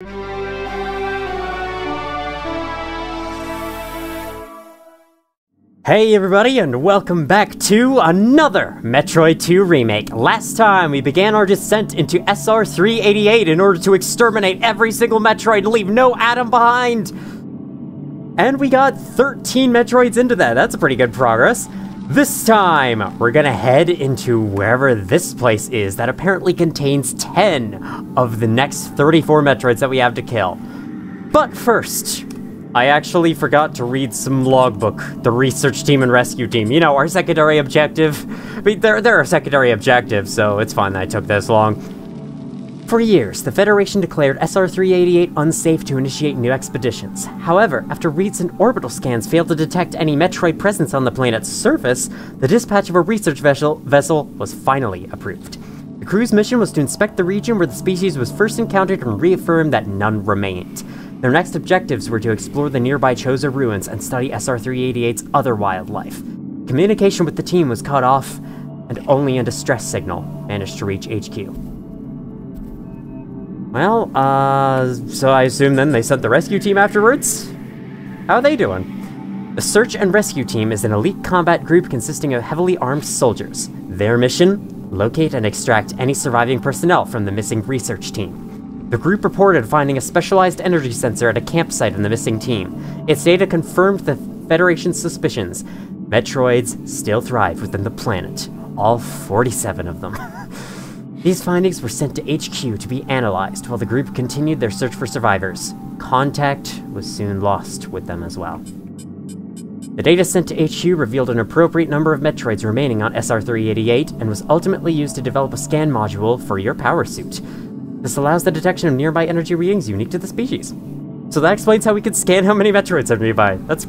Hey everybody, and welcome back to another Metroid 2 remake. Last time, we began our descent into SR388 in order to exterminate every single Metroid and leave no atom behind! And we got 13 Metroids into that. That's a pretty good progress. This time, we're gonna head into wherever this place is that apparently contains 10 of the next 34 Metroids that we have to kill. But first, I actually forgot to read some logbook. The research team and rescue team. You know, our secondary objective. I mean, they're a secondary objective, so it's fine that I took this long. For years, the Federation declared SR388 unsafe to initiate new expeditions. However, after recent orbital scans failed to detect any Metroid presence on the planet's surface, the dispatch of a research vessel was finally approved. The crew's mission was to inspect the region where the species was first encountered and reaffirm that none remained. Their next objectives were to explore the nearby Chozo ruins and study SR388's other wildlife. Communication with the team was cut off, and only a distress signal managed to reach HQ. Well, so I assume then they sent the rescue team afterwards? How are they doing? The search and rescue team is an elite combat group consisting of heavily armed soldiers. Their mission? Locate and extract any surviving personnel from the missing research team. The group reported finding a specialized energy sensor at a campsite of the missing team. Its data confirmed the Federation's suspicions. Metroids still thrive within the planet. All 47 of them. These findings were sent to HQ to be analyzed while the group continued their search for survivors. Contact was soon lost with them as well. The data sent to HQ revealed an appropriate number of Metroids remaining on SR388 and was ultimately used to develop a scan module for your power suit. This allows the detection of nearby energy readings unique to the species. So that explains how we could scan how many Metroids are nearby. That's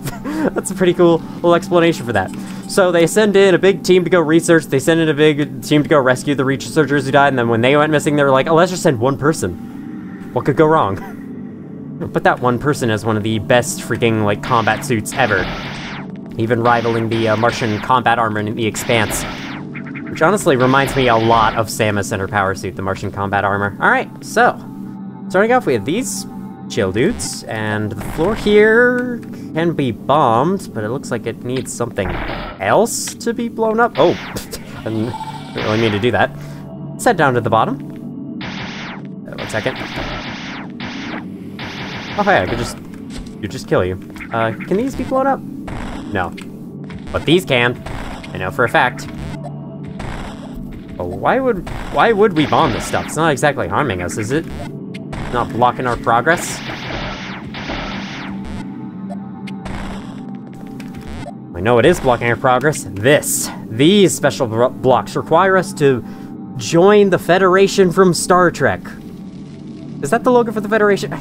a pretty cool little explanation for that. So they send in a big team to go research, they send in a big team to go rescue the researchers who died, and then when they went missing, they were like, oh, let's just send one person. What could go wrong? But that one person has one of the best freaking, like, combat suits ever. Even rivaling the Martian combat armor in The Expanse. Which honestly reminds me a lot of Samus and her power suit, the Martian combat armor. Alright, so, starting off, we have these chill dudes, and the floor here can be bombed, but it looks like it needs something else to be blown up. Oh, I didn't really mean to do that. Let's head down to the bottom. 1 second. Oh hey, I could just kill you. Can these be blown up? No. But these can. I know for a fact. But why would we bomb this stuff? It's not exactly harming us, is it? Not blocking our progress? I know it is blocking our progress. These special blocks require us to join the Federation from Star Trek. Is that the logo for the Federation?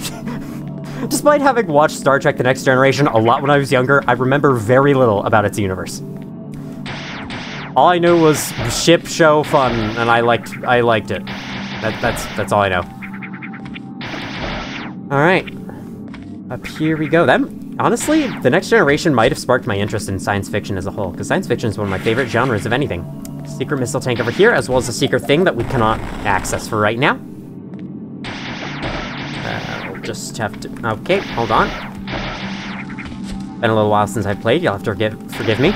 Despite having watched Star Trek The Next Generation a lot when I was younger, I remember very little about its universe. All I knew was ship, show, fun, and I liked it. That's all I know. Alright. Up here we go. Honestly, The Next Generation might have sparked my interest in science fiction as a whole, because science fiction is one of my favorite genres of anything. Secret missile tank over here, as well as a secret thing that we cannot access for right now. We'll just have to... Okay, hold on. Been a little while since I've played, you'll have to forgive me.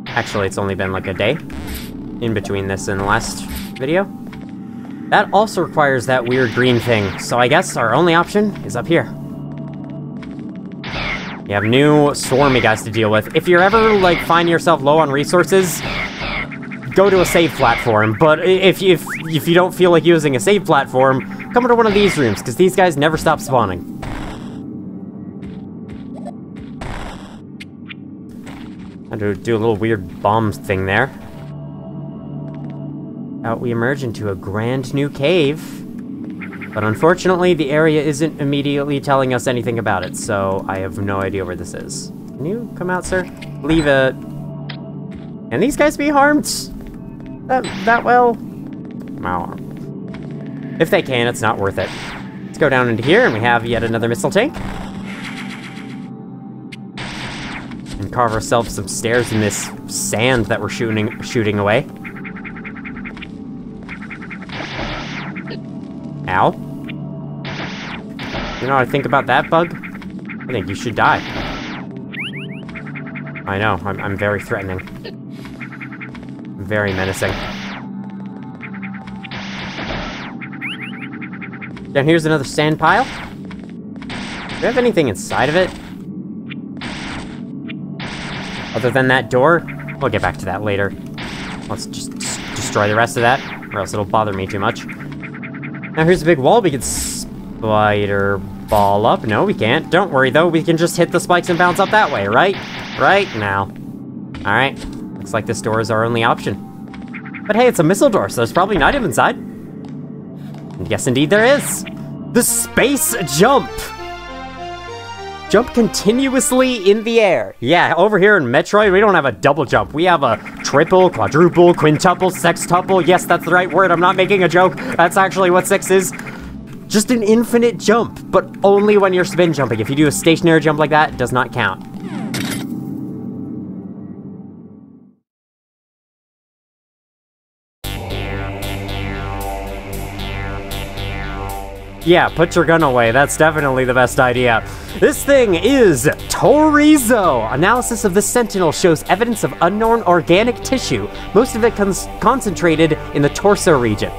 Actually, it's only been like a day in between this and the last video. That also requires that weird green thing, so I guess our only option is up here. You have new swarmy guys to deal with. If you're ever, like, find yourself low on resources, go to a save platform. But if you don't feel like using a save platform, come to one of these rooms, because these guys never stop spawning. Had to do a little weird bomb thing there. Out we emerge into a grand new cave. But unfortunately, the area isn't immediately telling us anything about it, so I have no idea where this is. Can you come out, sir? Leave it. Can these guys be harmed? That well? No. If they can, it's not worth it. Let's go down into here, and we have yet another missile tank. And carve ourselves some stairs in this sand that we're shooting away. Ow. You know what I think about that, Bug? I think you should die. I know, I'm very threatening. Very menacing. Then here's another sand pile. Do you have anything inside of it? Other than that door? We'll get back to that later. Let's just destroy the rest of that, or else it'll bother me too much. Now here's a big wall we can spider ball up. No, we can't. Don't worry, though. We can just hit the spikes and bounce up that way, right? Right now. Alright. Looks like this door is our only option. But hey, it's a missile door, so there's probably an item inside. Yes, indeed there is. The space jump! Jump continuously in the air. Yeah, over here in Metroid, we don't have a double jump. We have a triple, quadruple, quintuple, sextuple. Yes, that's the right word. I'm not making a joke. That's actually what 6 is. Just an infinite jump, but only when you're spin jumping. If you do a stationary jump like that, it does not count. Yeah, put your gun away. That's definitely the best idea. This thing is Torizo. Analysis of the Sentinel shows evidence of unknown organic tissue, most of it concentrated in the torso region.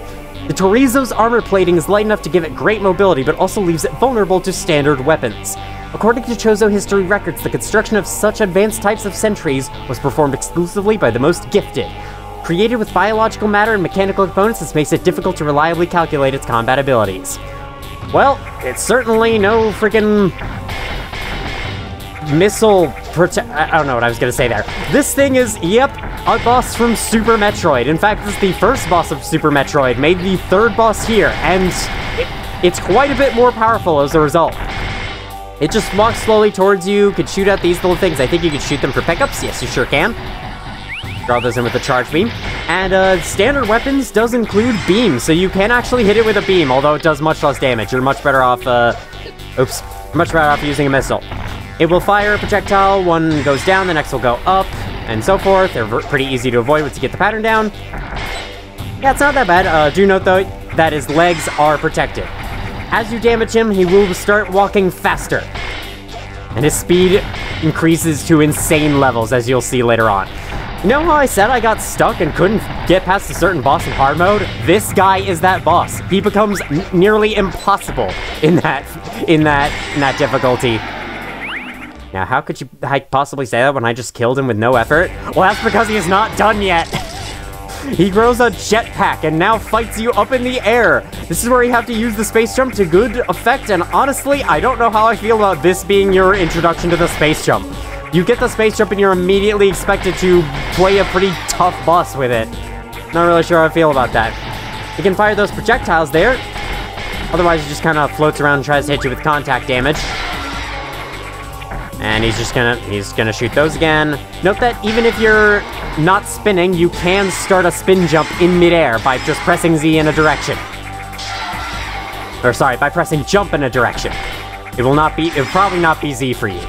The Torizo's armor plating is light enough to give it great mobility, but also leaves it vulnerable to standard weapons. According to Chozo history records, the construction of such advanced types of sentries was performed exclusively by the most gifted. Created with biological matter and mechanical components, this makes it difficult to reliably calculate its combat abilities. Well, it's certainly no freaking missile I don't know what I was gonna say there. This thing is, yep, a boss from Super Metroid. In fact, it's the first boss of Super Metroid, made the third boss here, and it's quite a bit more powerful as a result. It just walks slowly towards you, could shoot at these little things. I think you can shoot them for pickups. Yes, you sure can. Draw those in with the charge beam. And standard weapons does include beams, so you can actually hit it with a beam, although it does much less damage. You're much better off, much better off using a missile. It will fire a projectile, one goes down, the next will go up, and so forth. They're pretty easy to avoid once you get the pattern down. Yeah, it's not that bad. Do note, though, that his legs are protected. As you damage him, he will start walking faster. And his speed increases to insane levels, as you'll see later on. You know how I said I got stuck and couldn't get past a certain boss in hard mode? This guy is that boss. He becomes nearly impossible in that difficulty. Now, how could you possibly say that when I just killed him with no effort? Well, that's because he is not done yet. He grows a jetpack and now fights you up in the air. This is where you have to use the space jump to good effect, and honestly, I don't know how I feel about this being your introduction to the space jump. You get the space jump and you're immediately expected to play a pretty tough boss with it. Not really sure how I feel about that. You can fire those projectiles there. Otherwise, he just kind of floats around and tries to hit you with contact damage. And he's gonna shoot those again. Note that even if you're not spinning, you can start a spin jump in midair by just pressing Z in a direction. Or sorry, by pressing jump in a direction. It'll probably not be Z for you.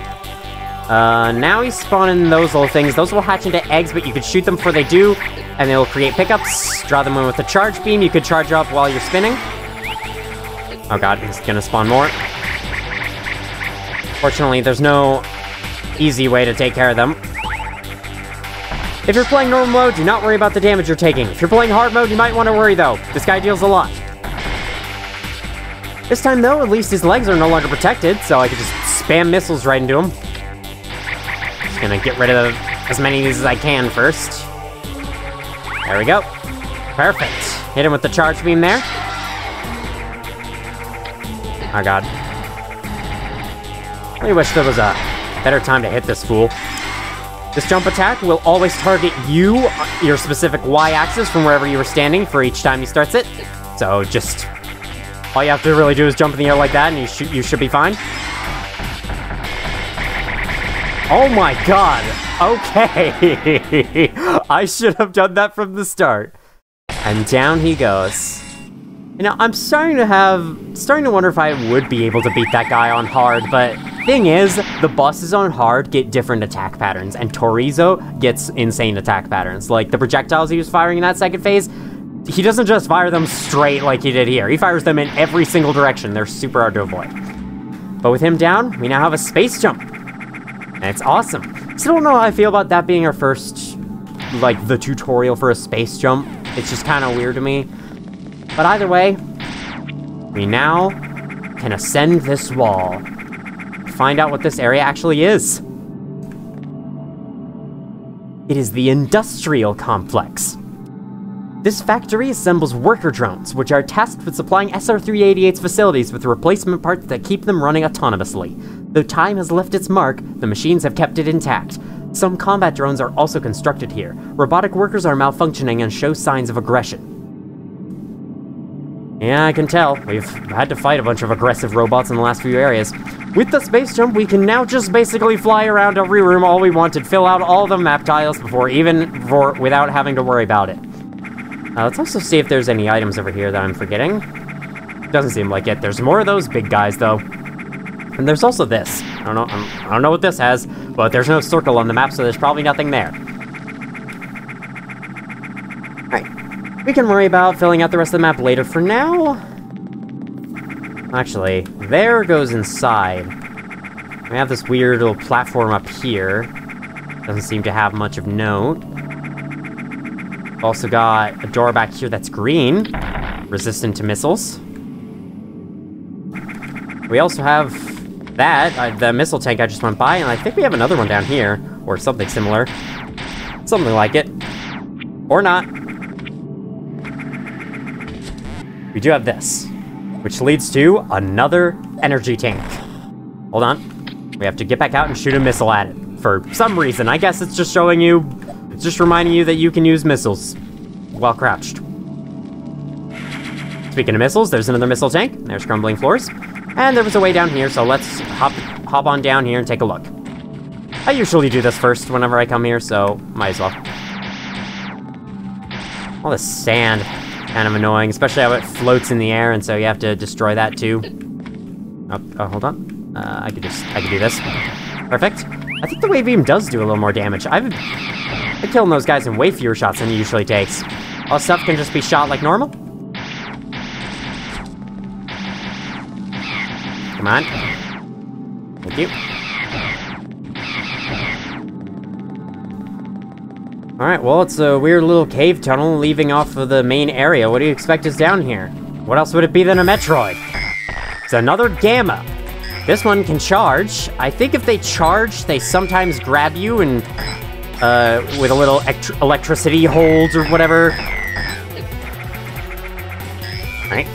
Now he's spawning those little things. Those will hatch into eggs, but you can shoot them before they do, and they'll create pickups. Draw them in with a charge beam. You could charge up while you're spinning. Oh god, he's gonna spawn more. Fortunately, there's no easy way to take care of them. If you're playing normal mode, do not worry about the damage you're taking. If you're playing hard mode, you might want to worry, though. This guy deals a lot. This time, though, at least his legs are no longer protected, so I could just spam missiles right into him. Just gonna get rid of as many of these as I can first. There we go. Perfect. Hit him with the charge beam there. Oh god. I really wish there was a better time to hit this fool. This jump attack will always target you, your specific Y-axis from wherever you were standing for each time he starts it. So just, all you have to really do is jump in the air like that and you should be fine. Oh my god, okay. I should have done that from the start. And down he goes. You know, I'm starting to wonder if I would be able to beat that guy on hard, but thing is, the bosses on hard get different attack patterns, and Torizo gets insane attack patterns. Like, the projectiles he was firing in that second phase, he doesn't just fire them straight like he did here. He fires them in every single direction. They're super hard to avoid. But with him down, we now have a space jump. And it's awesome. Still don't know how I feel about that being our first, like, the tutorial for a space jump. It's just kind of weird to me. But either way, we now can ascend this wall. Find out what this area actually is. It is the industrial complex. This factory assembles worker drones, which are tasked with supplying SR388's facilities with replacement parts that keep them running autonomously. Though time has left its mark, the machines have kept it intact. Some combat drones are also constructed here. Robotic workers are malfunctioning and show signs of aggression. Yeah, I can tell. We've had to fight a bunch of aggressive robots in the last few areas. With the space jump, we can now just basically fly around every room all we wanted, fill out all the map tiles without having to worry about it. Let's also see if there's any items over here that I'm forgetting. Doesn't seem like it. There's more of those big guys, though. And there's also this. I don't know what this has, but there's no circle on the map, so there's probably nothing there. Alright. We can worry about filling out the rest of the map later. For now... Actually, there goes inside. We have this weird little platform up here. Doesn't seem to have much of note. Also got a door back here that's green, resistant to missiles. We also have that, the missile tank I just went by, and I think we have another one down here, or something similar. Something like it. Or not. We do have this, which leads to another energy tank. Hold on. We have to get back out and shoot a missile at it. For some reason. I guess it's just showing you... It's just reminding you that you can use missiles while crouched. Speaking of missiles, there's another missile tank. There's crumbling floors. And there was a way down here, so let's hop on down here and take a look. I usually do this first whenever I come here, so might as well. All this sand, kind of annoying, especially how it floats in the air, and so you have to destroy that too. Oh, hold on. I could do this. Perfect. I think the wave beam does do a little more damage. I'm killing those guys in way fewer shots than it usually takes. All stuff can just be shot like normal. Come on. Thank you. Alright, well, it's a weird little cave tunnel leaving off of the main area. What do you expect is down here? What else would it be than a Metroid? It's another Gamma. This one can charge. I think if they charge, they sometimes grab you and, with a little electricity hold or whatever. Right?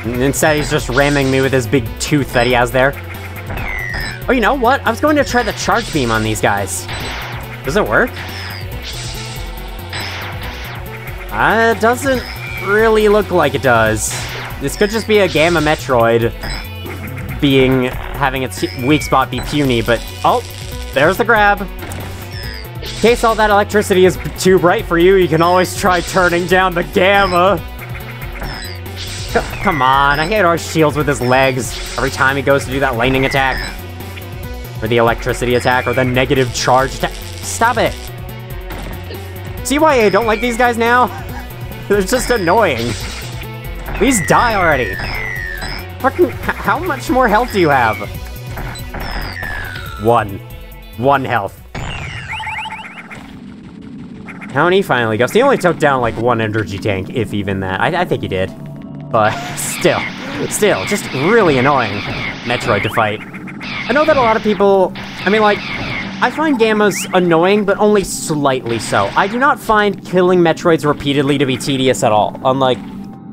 And instead, he's just ramming me with his big tooth that he has there. Oh, you know what? I was going to try the charge beam on these guys. Does it work? It doesn't really look like it does. This could just be a Gamma Metroid having its weak spot be puny, but oh, there's the grab. In case all that electricity is too bright for you, you can always try turning down the Gamma. Come on, I hate our shields with his legs every time he goes to do that lightning attack. Or the electricity attack, or the negative charge attack. Stop it! See why I don't like these guys now? They're just annoying. Please die already. Fucking, how much more health do you have? One health. How many finally goes? He only took down like one energy tank, if even that. I think he did. But still, just really annoying Metroid to fight. I know that a lot of people, I mean, like, I find Gammas annoying, but only slightly so. I do not find killing Metroids repeatedly to be tedious at all, unlike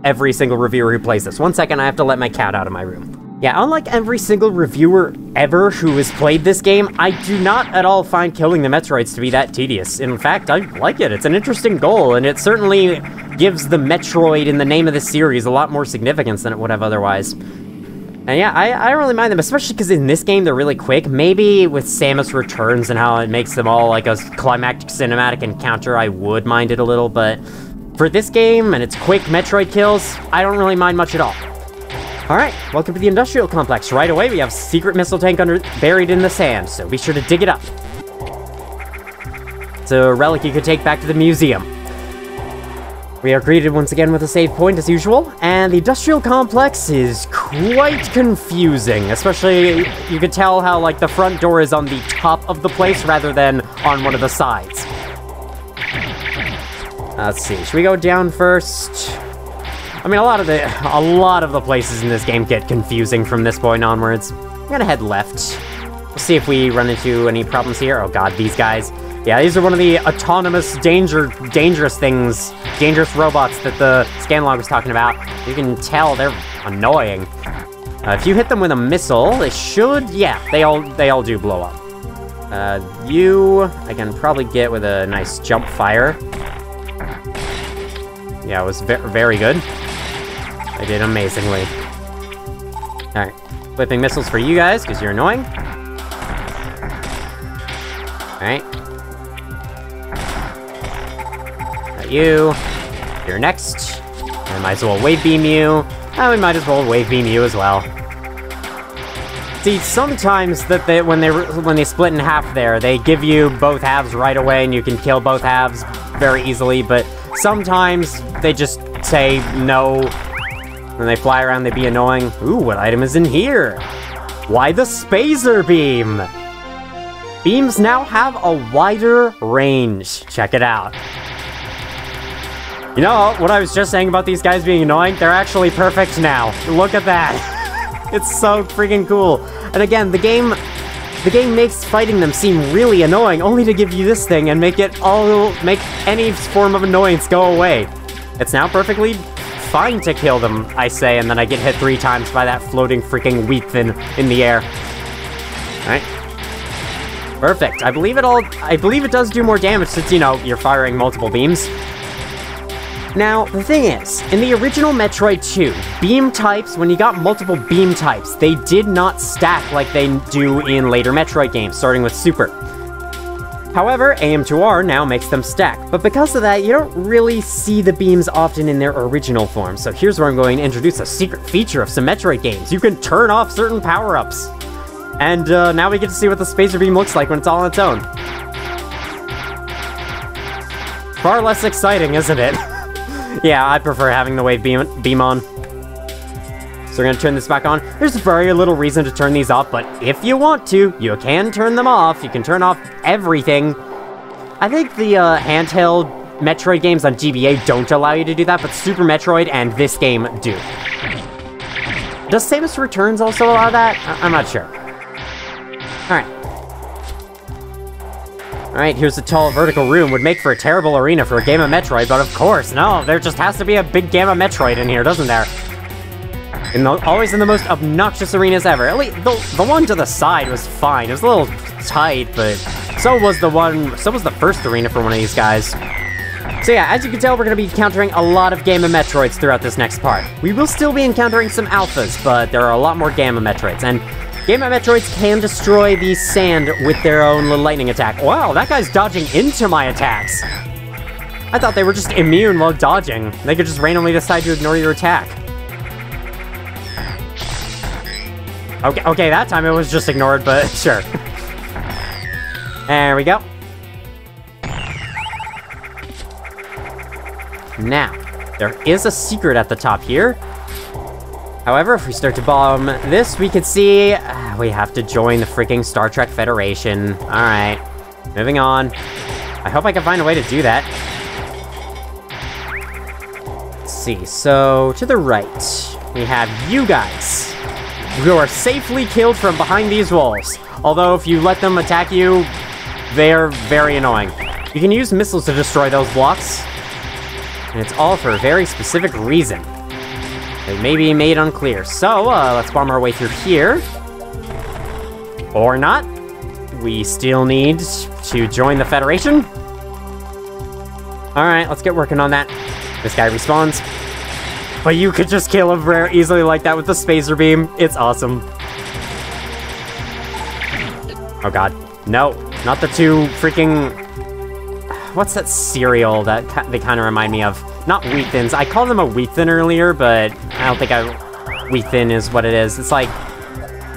every single reviewer who plays this. 1 second, I have to let my cat out of my room. Yeah, unlike every single reviewer ever who has played this game, I do not at all find killing the Metroids to be that tedious. In fact, I like it. It's an interesting goal, and it certainly gives the Metroid in the name of the series a lot more significance than it would have otherwise. And yeah, I don't really mind them, especially because in this game they're really quick. Maybe with Samus Returns and how it makes them all like a climactic cinematic encounter, I would mind it a little, but for this game and its quick Metroid kills, I don't really mind much at all. Alright, welcome to the industrial complex. Right away, we have a secret missile tank buried in the sand, so be sure to dig it up. It's a relic you could take back to the museum. We are greeted once again with a save point as usual, and the industrial complex is quite confusing, especially you can tell how like the front door is on the top of the place rather than on one of the sides. Let's see, should we go down first? I mean, a lot of the places in this game get confusing from this point onwards. I'm gonna head left. We'll see if we run into any problems here. Oh god, these guys. Yeah, these are one of the autonomous dangerous things, dangerous robots that the scanlog was talking about. You can tell they're annoying. If you hit them with a missile, they should, yeah, they all do blow up. You, I can probably get with a nice jump fire. Yeah, it was very good. I did amazingly. Alright, flipping missiles for you guys, because you're annoying. Alright. You. You're next. I might as well wave beam you. We might as well wave beam you as well. See, sometimes that when they split in half there, they give you both halves right away and you can kill both halves very easily, but sometimes they just say no. When they fly around, they be annoying. Ooh, what item is in here? Why the Spazer Beam? Beams now have a wider range. Check it out. You know, what I was just saying about these guys being annoying, they're actually perfect now. Look at that. It's so freaking cool. And again, the game makes fighting them seem really annoying, only to give you this thing and make any form of annoyance go away. It's now perfectly fine to kill them, I say, and then I get hit 3 times by that floating freaking wheat thing in the air. Alright. Perfect. I believe it does do more damage since, you know, you're firing multiple beams. Now, the thing is, in the original Metroid 2, beam types, when you got multiple beam types, they did not stack like they do in later Metroid games, starting with Super. However, AM2R now makes them stack, but because of that, you don't really see the beams often in their original form, so here's where I'm going to introduce a secret feature of some Metroid games. You can turn off certain power-ups. And now we get to see what the Spazer Beam looks like when it's all on its own. Far less exciting, isn't it? Yeah, I prefer having the wave beam on. So we're gonna turn this back on. There's very little reason to turn these off, but if you want to, you can turn them off. You can turn off everything. I think the handheld Metroid games on GBA don't allow you to do that, but Super Metroid and this game do. Does Samus Returns also allow that? I'm not sure. Alright. Alright, here's a tall vertical room. Would make for a terrible arena for a game of Metroid, but of course, no, there just has to be a big game of Metroid in here, doesn't there? Always in the most obnoxious arenas ever. At least, the one to the side was fine. It was a little tight, but so was the first arena for one of these guys. So yeah, as you can tell, we're going to be encountering a lot of Game of Metroids throughout this next part. We will still be encountering some alphas, but there are a lot more Gamma Metroids, and Gamma Metroids can destroy the sand with their own little lightning attack. Wow, that guy's dodging into my attacks. I thought they were just immune while dodging. They could just randomly decide to ignore your attack. Okay, that time it was just ignored, but sure. There we go. Now, there is a secret at the top here. However, if we start to bomb this, we can see we have to join the freaking Star Trek Federation. Alright, moving on. I hope I can find a way to do that. Let's see, so to the right, we have you guys. You are safely killed from behind these walls. Although, if you let them attack you, they're very annoying. You can use missiles to destroy those blocks. And it's all for a very specific reason. It may be made unclear. So, let's bomb our way through here. Or not. We still need to join the Federation. Alright, let's get working on that. This guy respawns. But you could just kill him very easily like that with the Spazer Beam. It's awesome. Oh god. No, not the two freaking... What's that cereal that they kind of remind me of? Not Wheat Thins. I called them a Wheat Thin earlier, but I don't think Wheat Thin is what it is. It's like...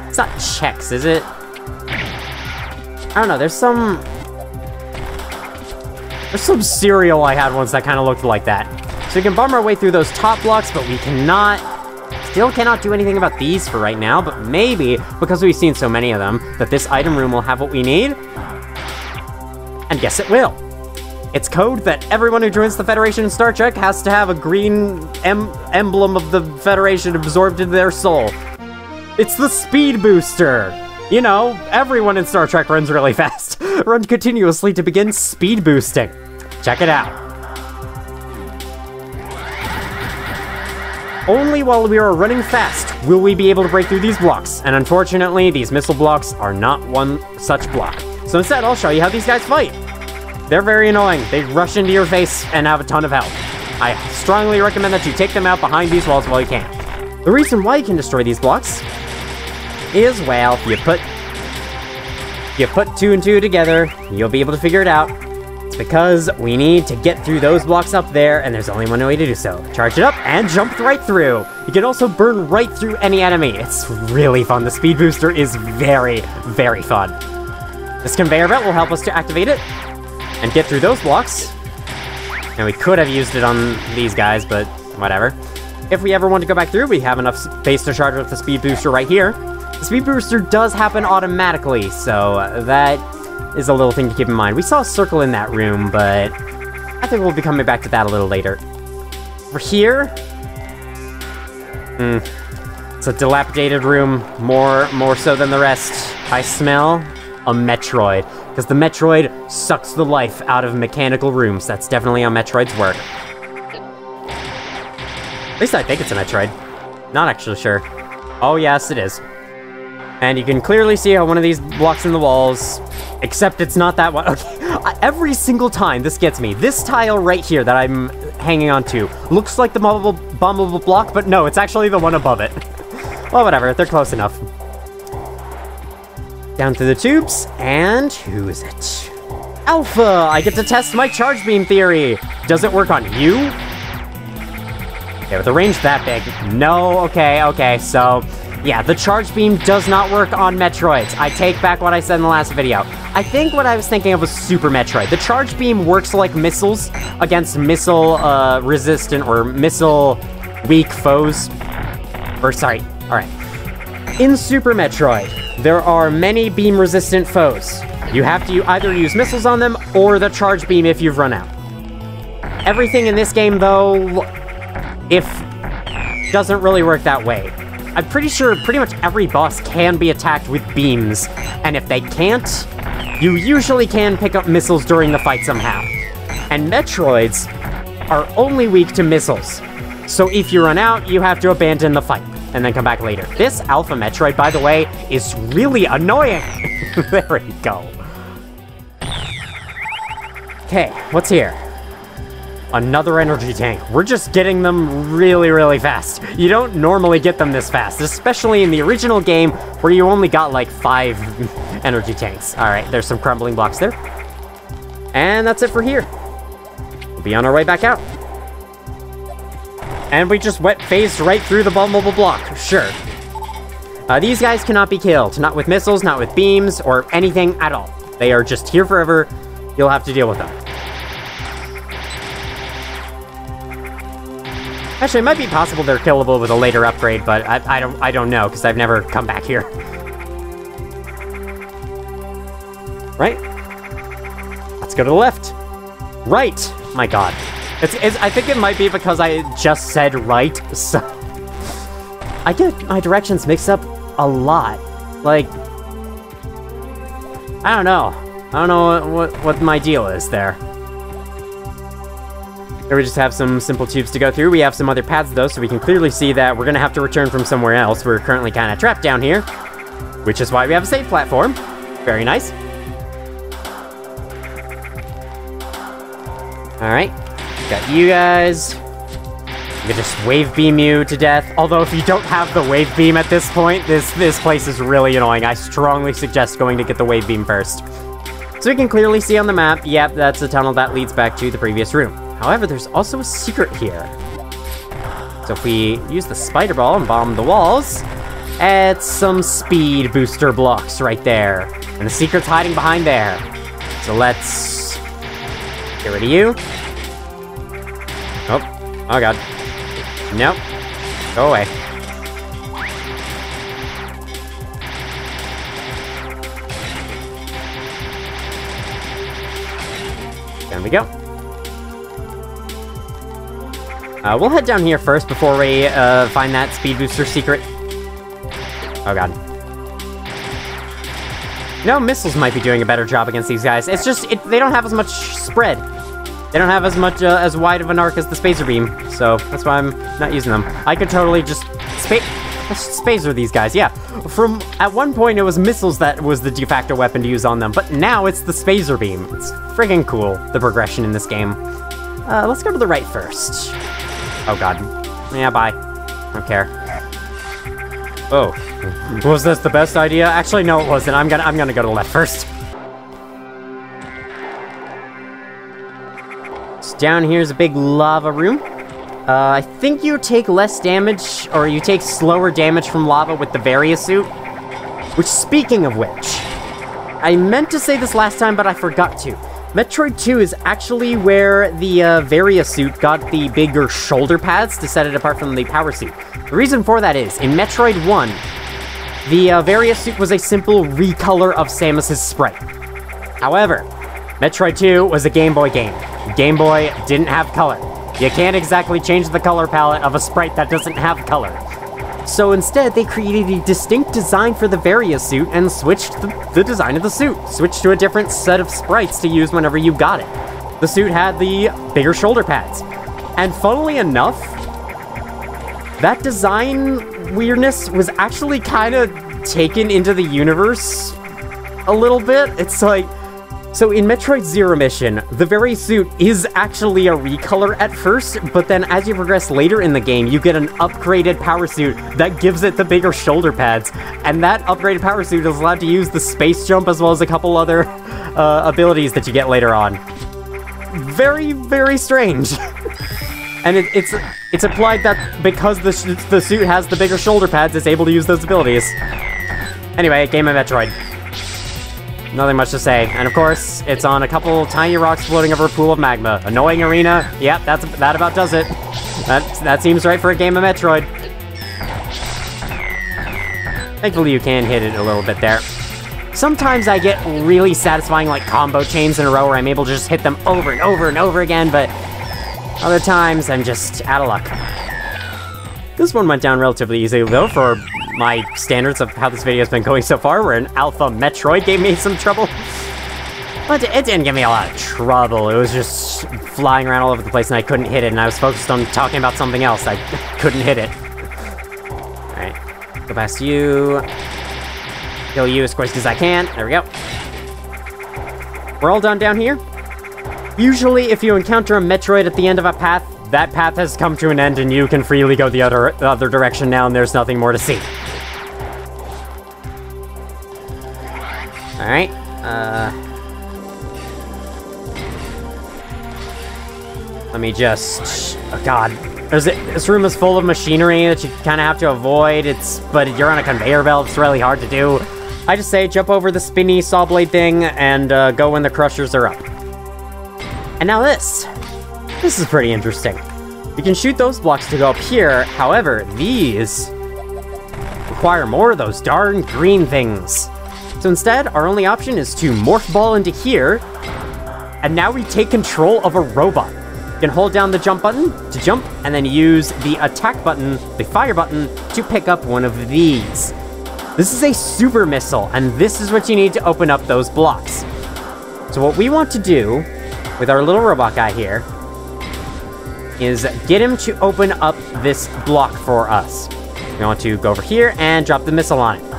It's not Chex, is it? I don't know, there's some cereal I had once that kind of looked like that. So we can bomb our way through those top blocks, but we still cannot do anything about these for right now, but maybe, because we've seen so many of them, that this item room will have what we need. And yes, it will. It's code that everyone who joins the Federation in Star Trek has to have a green emblem of the Federation absorbed into their soul. It's the speed booster! You know, everyone in Star Trek runs really fast. Run continuously to begin speed boosting. Check it out. Only while we are running fast will we be able to break through these blocks, and unfortunately, these missile blocks are not one such block. So instead, I'll show you how these guys fight. They're very annoying. They rush into your face and have a ton of health. I strongly recommend that you take them out behind these walls while you can. The reason why you can destroy these blocks is, well, you put 2 and 2 together, you'll be able to figure it out. It's because we need to get through those blocks up there, and there's only one way to do so. Charge it up and jump right through. You can also burn right through any enemy. It's really fun. The speed booster is very, very fun. This conveyor belt will help us to activate it and get through those blocks. And we could have used it on these guys, but whatever. If we ever want to go back through, we have enough space to charge up the speed booster right here. The speed booster does happen automatically, so that is a little thing to keep in mind. We saw a circle in that room, but I think we'll be coming back to that a little later. Over here, it's a dilapidated room, more so than the rest. I smell a Metroid, because the Metroid sucks the life out of mechanical rooms. That's definitely how Metroids work. At least I think it's a Metroid. Not actually sure. Oh yes, it is. And you can clearly see how one of these blocks in the walls, except it's not that one. Okay, every single time this gets me. This tile right here that I'm hanging on to looks like the bombable block, but no, it's actually the one above it. Well, whatever, they're close enough. Down through the tubes, and who is it? Alpha! I get to test my charge beam theory! Does it work on you? Okay, with a range that big. No, okay, so yeah, the charge beam does not work on Metroids. I take back what I said in the last video. I think what I was thinking of was Super Metroid. The charge beam works like missiles against missile resistant or missile weak foes. Or sorry, alright. In Super Metroid, there are many beam-resistant foes. You have to either use missiles on them, or the charge beam if you've run out. Everything in this game, though, doesn't really work that way. I'm pretty sure pretty much every boss can be attacked with beams, and if they can't, you usually can pick up missiles during the fight somehow. And Metroids are only weak to missiles, so if you run out, you have to abandon the fight and then come back later. This Alpha Metroid, by the way, is really annoying. There we go. Okay, what's here? Another energy tank. We're just getting them really, really fast. You don't normally get them this fast, especially in the original game where you only got like 5 energy tanks. All right, there's some crumbling blocks there. And that's it for here. We'll be on our way back out. And we just phased right through the bombable block, sure. These guys cannot be killed. Not with missiles, not with beams, or anything at all. They are just here forever. You'll have to deal with them. Actually, it might be possible they're killable with a later upgrade, but I don't know, because I've never come back here. Right? Let's go to the left. Right! My god. I think it might be because I just said right, so... I get my directions mixed up a lot. Like... I don't know. I don't know what my deal is there. Here we just have some simple tubes to go through. We have some other paths, though, so we can clearly see that we're gonna have to return from somewhere else. We're currently kind of trapped down here, which is why we have a save platform. Very nice. Alright. Got you guys. We can just wave beam you to death. Although if you don't have the wave beam at this point, this place is really annoying. I strongly suggest going to get the wave beam first. So we can clearly see on the map, yep, that's the tunnel that leads back to the previous room. However, there's also a secret here. So if we use the spider ball and bomb the walls, it's some speed booster blocks right there. And the secret's hiding behind there. So let's get rid of you. Oh, Oh god. Nope. Go away. There we go. We'll head down here first before we find that speed booster secret. Oh god. No, missiles might be doing a better job against these guys. It's just, they don't have as much spread. They don't have as much, as wide of an arc as the Spacer Beam, so that's why I'm not using them. I could totally just spacer these guys, yeah. At one point, it was missiles that was the de facto weapon to use on them, but now it's the Spacer Beam. It's friggin' cool, the progression in this game. Let's go to the right first. Oh god. Yeah, bye. Don't care. Oh. Was this the best idea? Actually, no, it wasn't. I'm gonna go to the left first. So down here's a big lava room. I think you take less damage, or you take slower damage from lava with the Varia suit. Which, speaking of which, I meant to say this last time, but I forgot to. Metroid 2 is actually where the Varia suit got the bigger shoulder pads to set it apart from the power suit. The reason for that is, in Metroid 1, the Varia suit was a simple recolor of Samus's sprite. However, Metroid 2 was a Game Boy game. Game Boy didn't have color. You can't exactly change the color palette of a sprite that doesn't have color. So instead, they created a distinct design for the Varia suit and switched the design of the suit. Switched to a different set of sprites to use whenever you got it. The suit had the bigger shoulder pads. And funnily enough, that design weirdness was actually kind of taken into the universe a little bit. It's like, so in Metroid Zero Mission, the Varia suit is actually a recolor at first, but then as you progress later in the game, you get an upgraded power suit that gives it the bigger shoulder pads, and that upgraded power suit is allowed to use the space jump as well as a couple other abilities that you get later on. Very, very strange. And it's implied that because the suit has the bigger shoulder pads, it's able to use those abilities. Anyway, game of Metroid. Nothing much to say. And of course, it's on a couple tiny rocks floating over a pool of magma. Annoying arena. Yep, that about does it. That seems right for a game of Metroid. Thankfully, you can hit it a little bit there. Sometimes I get really satisfying, like, combo chains in a row where I'm able to just hit them over and over and over again, but other times, I'm just out of luck. This one went down relatively easily, though, for my standards of how this video has been going so far, where an alpha Metroid gave me some trouble. But it didn't give me a lot of trouble. It was just flying around all over the place, and I couldn't hit it, and I was focused on talking about something else. I couldn't hit it. Alright. Go past you. Kill you as quick as I can. There we go. We're all done down here. Usually, if you encounter a Metroid at the end of a path, that path has come to an end and you can freely go the other direction now and there's nothing more to see. Alright, let me just... Oh god. This room is full of machinery that you kind of have to avoid, but you're on a conveyor belt, it's really hard to do. I just say jump over the spinny saw blade thing and go when the crushers are up. And now this is pretty interesting. You can shoot those blocks to go up here, however, these require more of those darn green things. So instead, our only option is to morph ball into here, and now we take control of a robot. You can hold down the jump button to jump, and then use the attack button, the fire button, to pick up one of these. This is a super missile, and this is what you need to open up those blocks. So what we want to do with our little robot guy here is get him to open up this block for us. We want to go over here and drop the missile on it.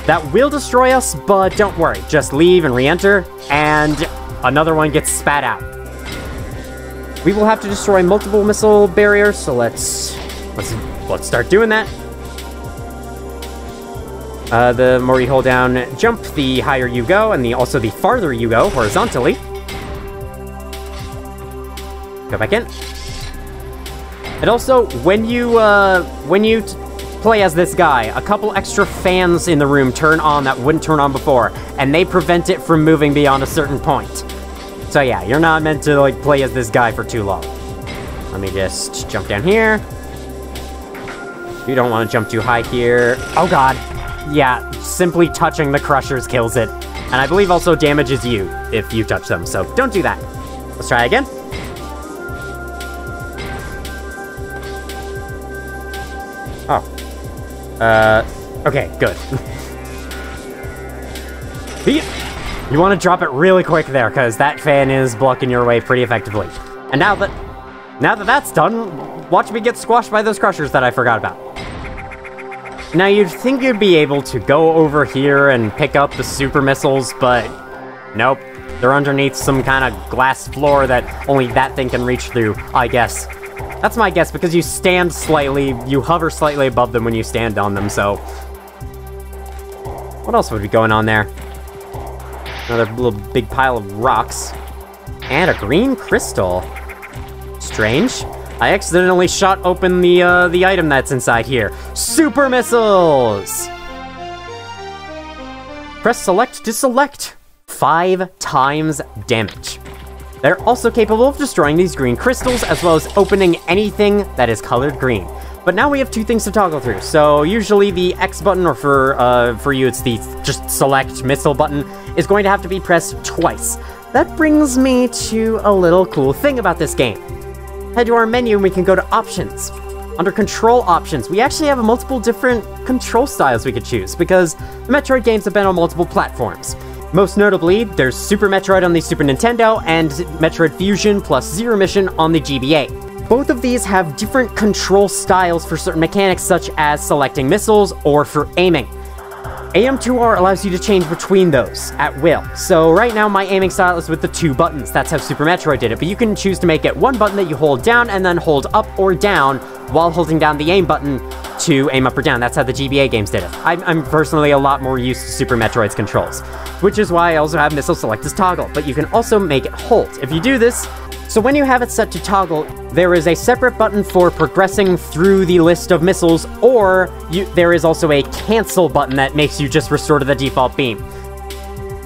That will destroy us, but don't worry. Just leave and re-enter, and another one gets spat out. We will have to destroy multiple missile barriers, so let's start doing that. The more you hold down jump, the higher you go, and also the farther you go horizontally. Go back in. And also, when you play as this guy, a couple extra fans in the room turn on that wouldn't turn on before, and they prevent it from moving beyond a certain point. So yeah, you're not meant to, like, play as this guy for too long. Let me just jump down here. You don't want to jump too high here. Oh god. Yeah, simply touching the crushers kills it. And I believe also damages you if you touch them, so don't do that. Let's try again. Oh. Okay, good. You want to drop it really quick there, because that fan is blocking your way pretty effectively. And now that that's done, watch me get squashed by those crushers that I forgot about. Now, you'd think you'd be able to go over here and pick up the super missiles, but nope. They're underneath some kind of glass floor that only that thing can reach through, I guess. That's my guess, because you stand slightly, you hover slightly above them when you stand on them, so... What else would be going on there? Another little big pile of rocks. And a green crystal. Strange. I accidentally shot open the item that's inside here. Super missiles! Press select to select. 5 times damage. They're also capable of destroying these green crystals, as well as opening anything that is colored green. But now we have 2 things to toggle through. So usually the X button, or for you it's the just select missile button, is going to have to be pressed twice. That brings me to a little cool thing about this game. Head to our menu and we can go to options. Under control options, we actually have multiple different control styles we could choose, because the Metroid games have been on multiple platforms. Most notably, there's Super Metroid on the Super Nintendo and Metroid Fusion plus Zero Mission on the GBA. Both of these have different control styles for certain mechanics, such as selecting missiles or for aiming. AM2R allows you to change between those at will. So right now my aiming style is with the 2 buttons. That's how Super Metroid did it, but you can choose to make it 1 button that you hold down and then hold up or down while holding down the aim button to aim up or down. That's how the GBA games did it. I'm personally a lot more used to Super Metroid's controls, which is why I also have missile select as toggle, but you can also make it hold. If you do this, so when you have it set to toggle, there is a separate button for progressing through the list of missiles, or there is also a cancel button that makes you just restore to the default beam.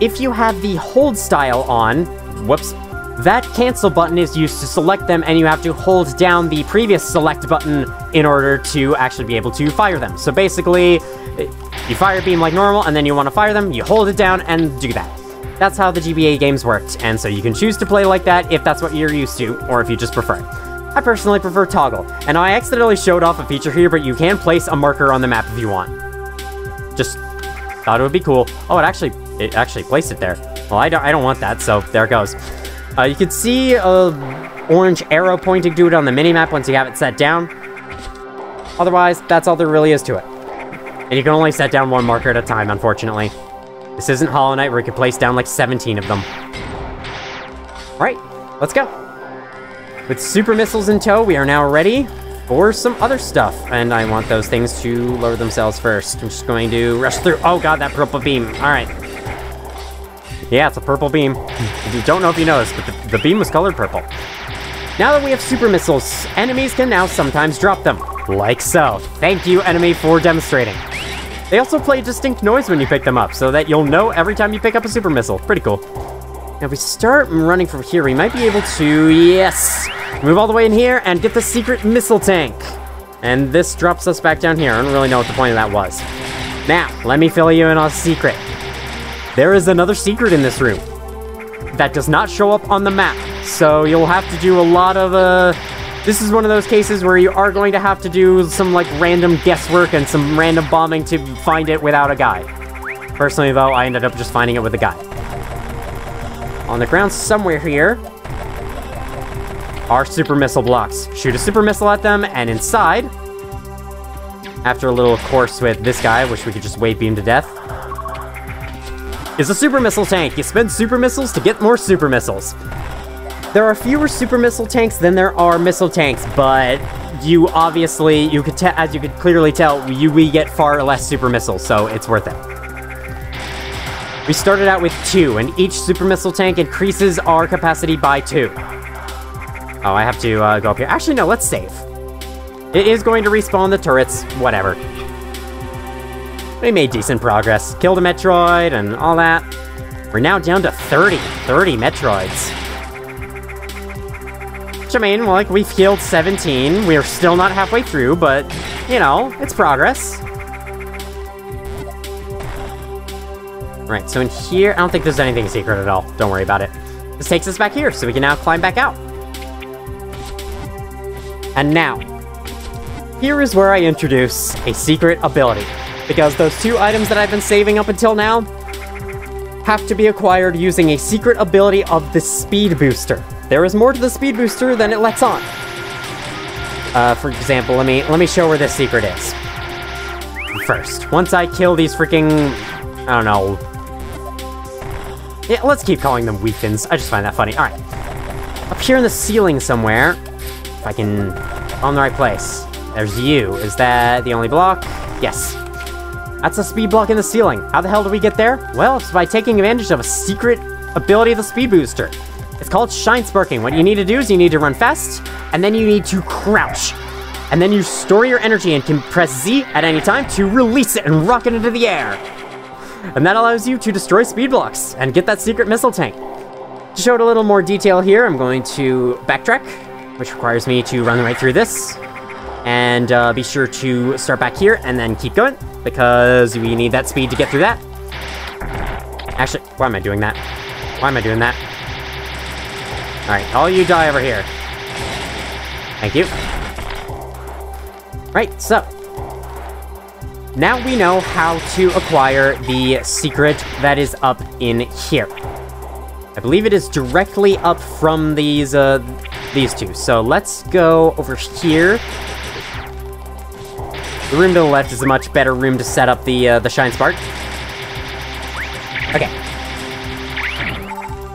If you have the hold style on, whoops, that cancel button is used to select them, and you have to hold down the previous select button in order to actually be able to fire them. So basically, you fire a beam like normal, and then you want to fire them, you hold it down and do that. That's how the GBA games worked, and so you can choose to play like that if that's what you're used to, or if you just prefer. I personally prefer toggle, and I accidentally showed off a feature here, but you can place a marker on the map if you want. Just thought it would be cool. Oh, it actually placed it there. Well, I don't want that, so there it goes. You can see a orange arrow pointing to it on the minimap once you have it set down. Otherwise, that's all there really is to it. And you can only set down 1 marker at a time, unfortunately. This isn't Hollow Knight where you can place down like 17 of them. Alright, let's go. With super missiles in tow, we are now ready for some other stuff. And I want those things to lower themselves first. I'm just going to rush through. Oh god, that purple beam. Alright. Yeah, it's a purple beam. You don't know if you noticed, but the beam was colored purple. Now that we have super missiles, enemies can now sometimes drop them. Like so. Thank you, enemy, for demonstrating. They also play a distinct noise when you pick them up, so that you'll know every time you pick up a super missile. Pretty cool. Now, if we start running from here, we might be able to, yes, move all the way in here and get the secret missile tank. And this drops us back down here. I don't really know what the point of that was. Now, let me fill you in on a secret. There is another secret in this room that does not show up on the map, so you'll have to do a lot of, this is one of those cases where you are going to have to do some, like, random guesswork and some random bombing to find it without a guide. Personally, though, I ended up just finding it with a guide. On the ground somewhere here are super missile blocks. Shoot a super missile at them, and inside, after a little course with this guy, which we could just wave beam to death, is a super missile tank. You spend super missiles to get more super missiles. There are fewer super missile tanks than there are missile tanks, but you obviously, as you could clearly tell, we get far less super missiles, so it's worth it. We started out with 2, and each super missile tank increases our capacity by 2. Oh, I have to go up here. Actually, no, let's save. It is going to respawn the turrets, whatever. We made decent progress. Killed a Metroid and all that. We're now down to 30 Metroids. Which, I mean, like, we've healed 17. We're still not halfway through, but, you know, it's progress. Right, so in here, I don't think there's anything secret at all. Don't worry about it. This takes us back here, so we can now climb back out. And now, here is where I introduce a secret ability. Because those 2 items that I've been saving up until now have to be acquired using a secret ability of the Speed Booster. There is more to the Speed Booster than it lets on. For example, let me show where this secret is. First, once I kill these freaking, I don't know. Yeah, let's keep calling them weakens. I just find that funny. Alright. Up here in the ceiling somewhere, if I can, on the right place. There's you. Is that the only block? Yes. That's a speed block in the ceiling. How the hell do we get there? Well, it's by taking advantage of a secret ability of the Speed Booster. It's called Shine Sparking. What you need to do is you need to run fast, and then you need to crouch. And then you store your energy and can press Z at any time to release it and rocket into the air. And that allows you to destroy speed blocks and get that secret missile tank. To show it a little more detail here, I'm going to backtrack, which requires me to run right through this. And be sure to start back here and then keep going, because we need that speed to get through that. Actually, why am I doing that? Why am I doing that? Alright, all you die over here. Thank you. Right, so now we know how to acquire the secret that is up in here. I believe it is directly up from these 2. So let's go over here. The room to the left is a much better room to set up the Shine Spark. Okay.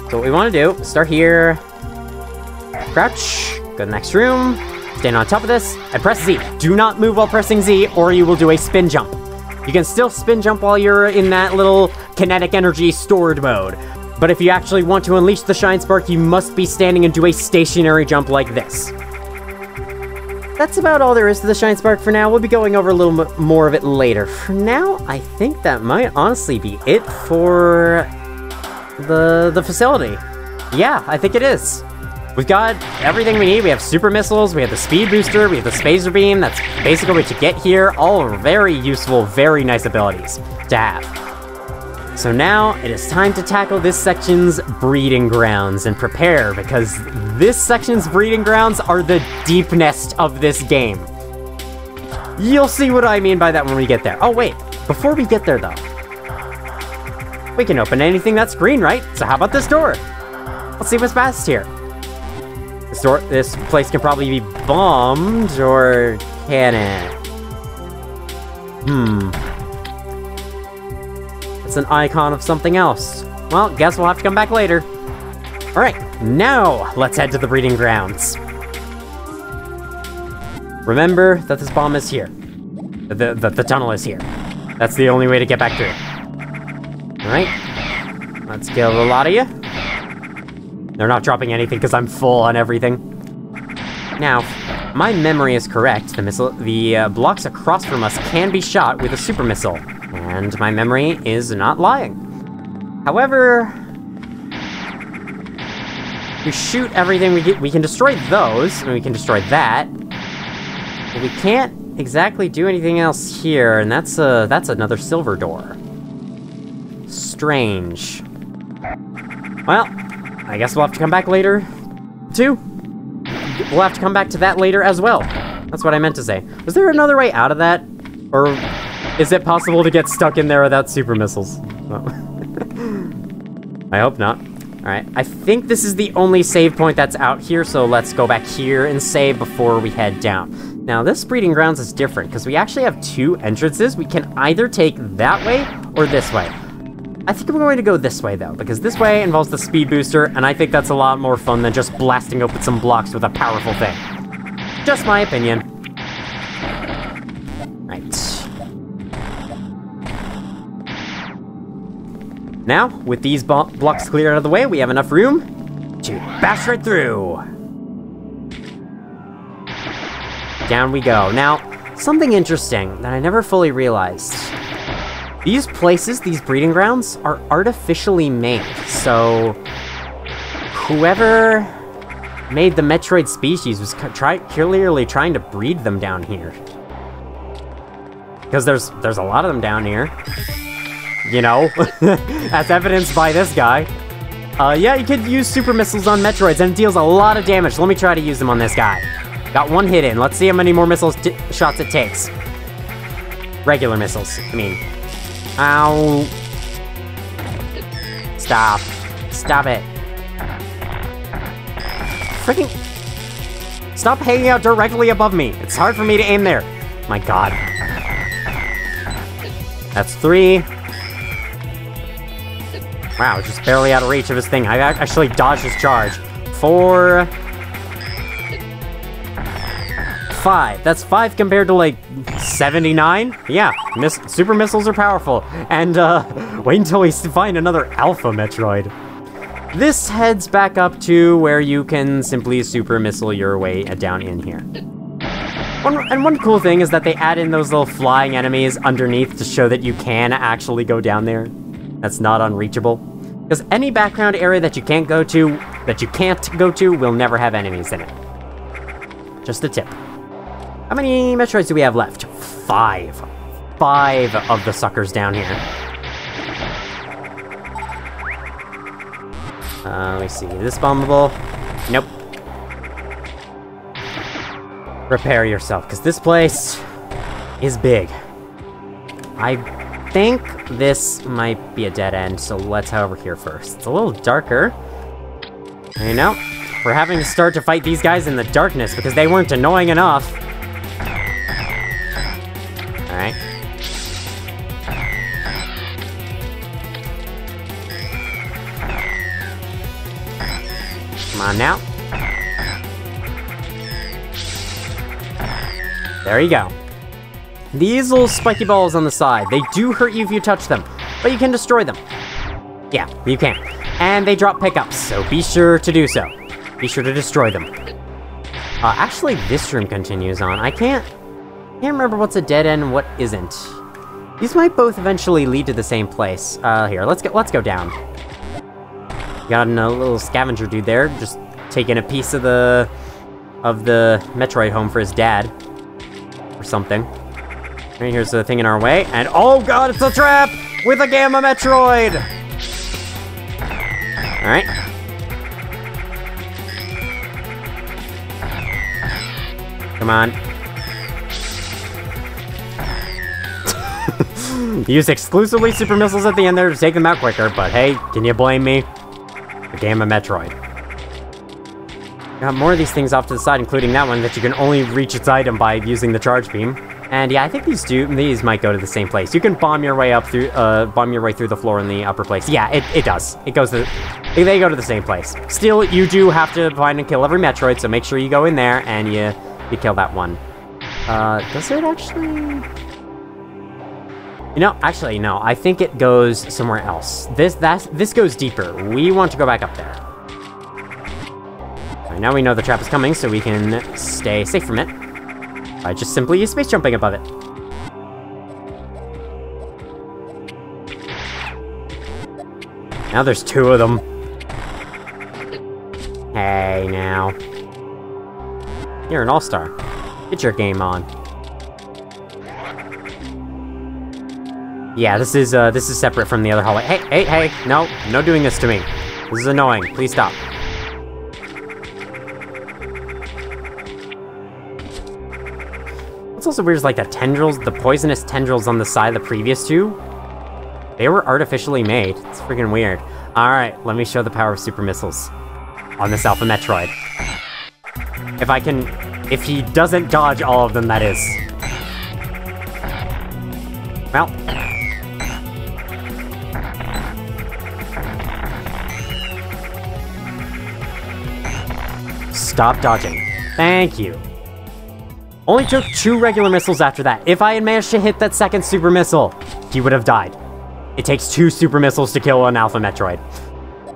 So what we want to do, start here. Crouch. Go to the next room. Stand on top of this, and press Z. Do not move while pressing Z, or you will do a spin jump. You can still spin jump while you're in that little kinetic energy stored mode. But if you actually want to unleash the Shine Spark, you must be standing and do a stationary jump like this. That's about all there is to the Shine Spark for now. We'll be going over a little bit more of it later. For now, I think that might honestly be it for the facility. Yeah, I think it is. We've got everything we need. We have super missiles, we have the speed booster, we have the spacer beam. That's basically what you get here. All are very useful, very nice abilities to have. So now it is time to tackle this section's breeding grounds and prepare, because this section's breeding grounds are the deep nest of this game. You'll see what I mean by that when we get there. Oh wait, before we get there though, we can open anything that's green, right? So how about this door? Let's see what's past here. This place can probably be bombed, or can it? It's an icon of something else. Well, guess we'll have to come back later. Alright, now let's head to the breeding grounds. Remember that this bomb is here. The tunnel is here. That's the only way to get back through. Alright, let's kill a lot of you. They're not dropping anything because I'm full on everything. Now, my memory is correct. The blocks across from us can be shot with a super missile, and my memory is not lying. However, we shoot everything we can destroy those, and we can destroy that, but we can't exactly do anything else here, and that's another silver door. Strange. Well, I guess we'll have to come back later, too. We'll have to come back to that later as well. That's what I meant to say. Was there another way out of that? Or is it possible to get stuck in there without super missiles? Oh. I hope not. Alright, I think this is the only save point that's out here, so let's go back here and save before we head down. Now, this breeding grounds is different, because we actually have 2 entrances. We can either take that way or this way. I think we're going to go this way, though, because this way involves the speed booster, and I think that's a lot more fun than just blasting open some blocks with a powerful thing. Just my opinion. Right. Now, with these blocks cleared out of the way, we have enough room to bash right through. Down we go. Now, something interesting that I never fully realized. These places, these breeding grounds, are artificially made, so whoever made the Metroid species was clearly trying to breed them down here. Because there's a lot of them down here. You know, as evidenced by this guy. Yeah, you could use super missiles on Metroids, and it deals a lot of damage. Let me try to use them on this guy. Got one hit in. Let's see how many more shots it takes. Regular missiles, I mean. Ow. Stop. Stop it. Freaking... Stop hanging out directly above me. It's hard for me to aim there. My god. That's 3. Wow, just barely out of reach of his thing. I actually dodged his charge. 4... 5. That's 5 compared to, like, 79? Yeah, super missiles are powerful. And, wait until we find another Alpha Metroid. This heads back up to where you can simply super missile your way down in here. One cool thing is that they add in those little flying enemies underneath to show that you can actually go down there. That's not unreachable. Because any background area that you can't go to, will never have enemies in it. Just a tip. How many Metroids do we have left? 5. 5 of the suckers down here. Let me see. Is this bombable? Nope. Prepare yourself, because this place is big. I think this might be a dead end, so let's head over here first. It's a little darker. You know, we're having to start to fight these guys in the darkness because they weren't annoying enough. Alright. Come on now. There you go. These little spiky balls on the side, they do hurt you if you touch them, but you can destroy them. Yeah, you can. And they drop pickups, so be sure to do so. Be sure to destroy them. Actually, this room continues on. I can't remember what's a dead end and what isn't. These might both eventually lead to the same place. Here, let's go down. Got a little scavenger dude there, just taking a piece of the Metroid home for his dad. Or something. Right, here's the thing in our way, and oh god, it's a trap! With a Gamma Metroid! Alright. Come on. Use exclusively super missiles at the end there to take them out quicker, but hey, can you blame me? The Gamma Metroid. Got more of these things off to the side, including that one that you can only reach its item by using the charge beam. And yeah, I think these might go to the same place. You can bomb your way up through, bomb your way through the floor in the upper place. Yeah, it does. It goes to, they go to the same place. Still, you do have to find and kill every Metroid, so make sure you go in there and you kill that one. Does it actually? You know, actually, no. I think it goes somewhere else. This goes deeper. We want to go back up there. Right, now we know the trap is coming, so we can stay safe from it. By just simply space jumping above it. Now there's 2 of them. Hey, now. You're an all-star. Get your game on. Yeah, this is separate from the other hallway. Hey, no doing this to me. This is annoying. Please stop. What's also weird is like the poisonous tendrils on the side of the previous 2. They were artificially made. It's freaking weird. Alright, let me show the power of super missiles on this Alpha Metroid. If he doesn't dodge all of them, that is. Well. Stop dodging. Thank you. Only took 2 regular missiles after that. If I had managed to hit that second super missile, he would have died. It takes 2 super missiles to kill an Alpha Metroid.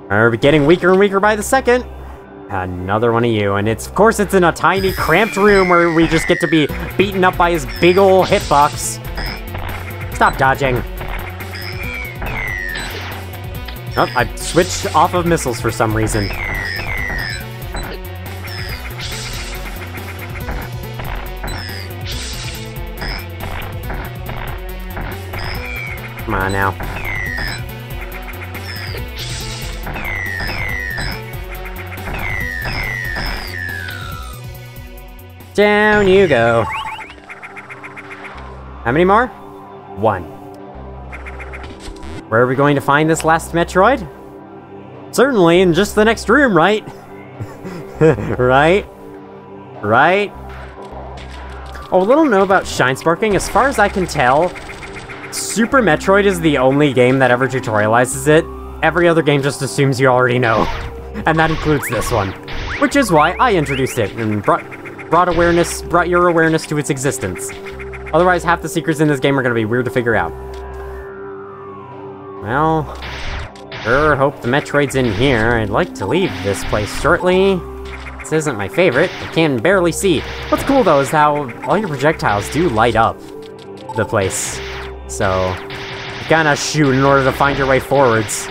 We're getting weaker and weaker by the second. Another one of you, and of course it's in a tiny, cramped room where we just get to be beaten up by his big ol' hitbox. Stop dodging. Oh, I switched off of missiles for some reason. Down you go. How many more? 1. Where are we going to find this last Metroid? Certainly in just the next room, right? Right? Right? Oh, a little note about shine sparking. As far as I can tell, Super Metroid is the only game that ever tutorializes it. Every other game just assumes you already know. And that includes this one. Which is why I introduced it and brought your awareness to its existence. Otherwise, half the secrets in this game are going to be weird to figure out. Well, sure hope the Metroid's in here. I'd like to leave this place shortly. This isn't my favorite. I can barely see. What's cool, though, is how all your projectiles do light up the place. So, you gotta shoot in order to find your way forwards.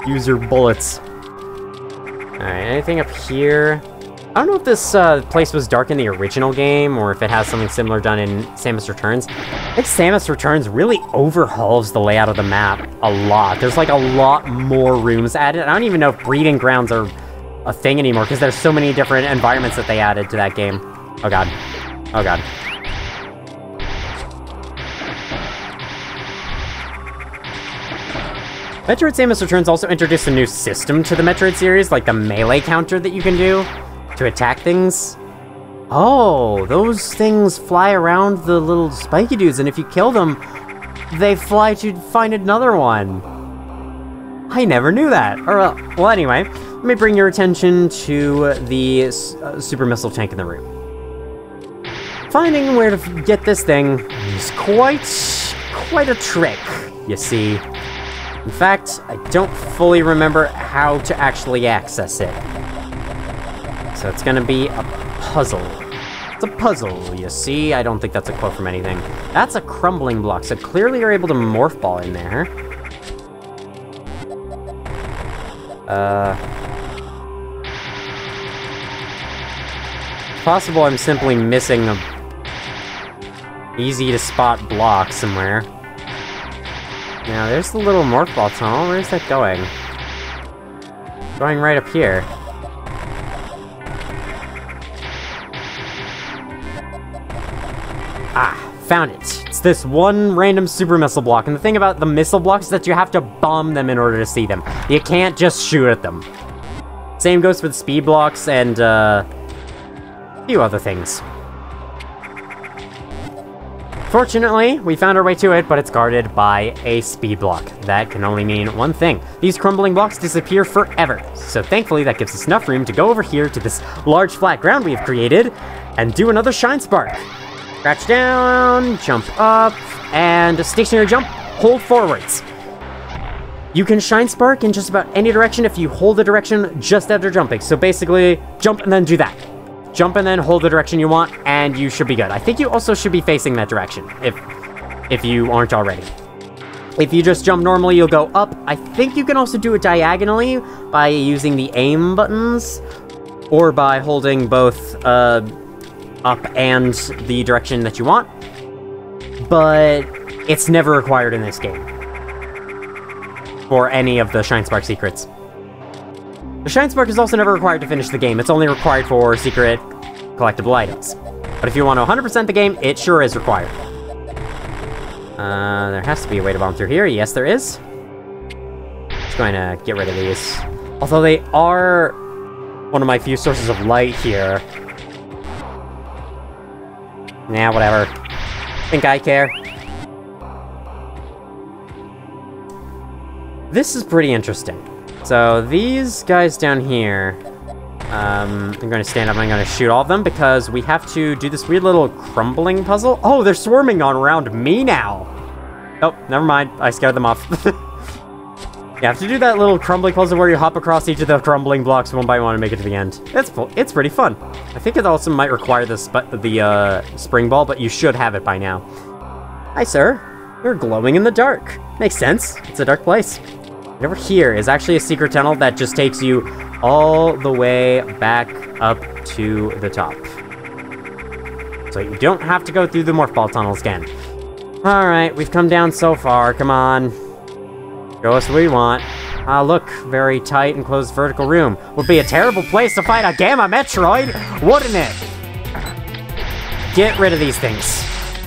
Use your bullets. Alright, anything up here? I don't know if this place was dark in the original game, or if it has something similar done in Samus Returns. I think Samus Returns really overhauls the layout of the map a lot. There's like a lot more rooms added. I don't even know if breeding grounds are a thing anymore, because there's so many different environments that they added to that game. Oh god. Oh god. Metroid Samus Returns also introduced a new system to the Metroid series, like the melee counter that you can do to attack things. Oh, those things fly around the little spiky dudes, and if you kill them, they fly to find another one. I never knew that. Well, anyway, let me bring your attention to the super missile tank in the room. Finding where to get this thing is quite a trick, you see. In fact, I don't fully remember how to actually access it. So it's gonna be a puzzle. It's a puzzle, you see? I don't think that's a quote from anything. That's a crumbling block, so clearly you're able to morph ball in there. Possible I'm simply missing a easy-to-spot block somewhere. Now, there's the little morph ball tunnel. Where's that going? Going right up here. Ah, found it. It's this one random super missile block. And the thing about the missile blocks is that you have to bomb them in order to see them. You can't just shoot at them. Same goes for the speed blocks and, a few other things. Fortunately, we found our way to it, but it's guarded by a speed block. That can only mean one thing. These crumbling blocks disappear forever. So thankfully, that gives us enough room to go over here to this large flat ground we have created and do another shine spark. Crouch down, jump up, and a stationary jump, hold forwards. You can shine spark in just about any direction if you hold the direction just after jumping. So basically, jump and then do that. Jump and then hold the direction you want, and you should be good. I think you also should be facing that direction, if you aren't already. If you just jump normally, you'll go up. I think you can also do it diagonally by using the aim buttons, or by holding both up and the direction that you want. But it's never required in this game for any of the Shine Spark secrets. The Shine Spark is also never required to finish the game. It's only required for secret collectible items. But if you want to 100% the game, it sure is required. There has to be a way to bomb through here. Yes, there is. Just going to get rid of these. Although they are one of my few sources of light here. Nah, whatever. Think I care. This is pretty interesting. So these guys down here, I'm going to stand up and I'm going to shoot all of them because we have to do this weird little crumbling puzzle. Oh, they're swarming on around me now. Oh, never mind. I scared them off. You have to do that little crumbling puzzle where you hop across each of the crumbling blocks one by one and make it to the end. It's pretty fun. I think it also might require the spring ball, but you should have it by now. Hi, sir. You're glowing in the dark. Makes sense. It's a dark place. And over here is actually a secret tunnel that just takes you all the way back up to the top. So you don't have to go through the morph ball tunnels again. Alright, we've come down so far. Come on. Show us what we want. Ah, look. Very tight and closed vertical room. Would be a terrible place to fight a Gamma Metroid, wouldn't it? get rid of these things.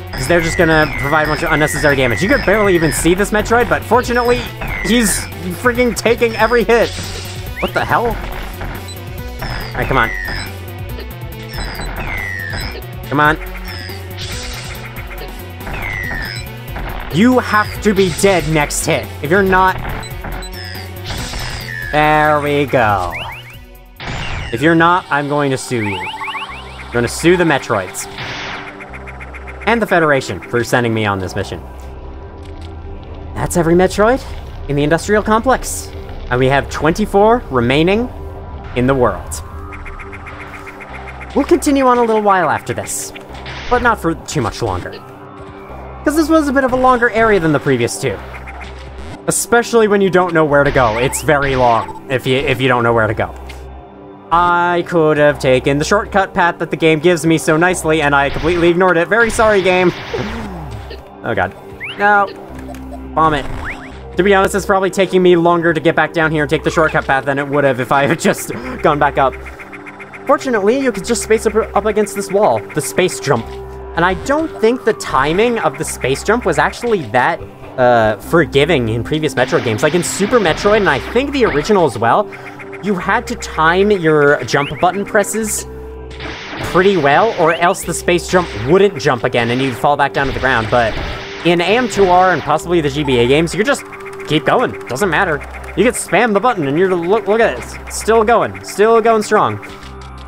Because they're just gonna provide a bunch of unnecessary damage. You could barely even see this Metroid, but fortunately, he's freaking taking every hit. What the hell? Alright, come on. Come on. You have to be dead next hit. If you're not... There we go. If you're not, I'm going to sue you. I'm going to sue the Metroids. And the Federation for sending me on this mission. That's every Metroid in the Industrial Complex. And we have 24 remaining in the world. We'll continue on a little while after this, but not for too much longer. Because this was a bit of a longer area than the previous two. Especially when you don't know where to go. It's very long if you don't know where to go. I could have taken the shortcut path that the game gives me so nicely, and I completely ignored it. Very sorry, game. Oh god. No. Bomb it. To be honest, it's probably taking me longer to get back down here and take the shortcut path than it would have if I had just gone back up. Fortunately, you could just space up against this wall, the space jump. And I don't think the timing of the space jump was actually that forgiving in previous Metroid games. Like in Super Metroid, and I think the original as well, you had to time your jump button presses pretty well, or else the space jump wouldn't jump again and you'd fall back down to the ground. But in AM2R and possibly the GBA games, you could just keep going. Doesn't matter. You could spam the button and you're look at it. Still going strong.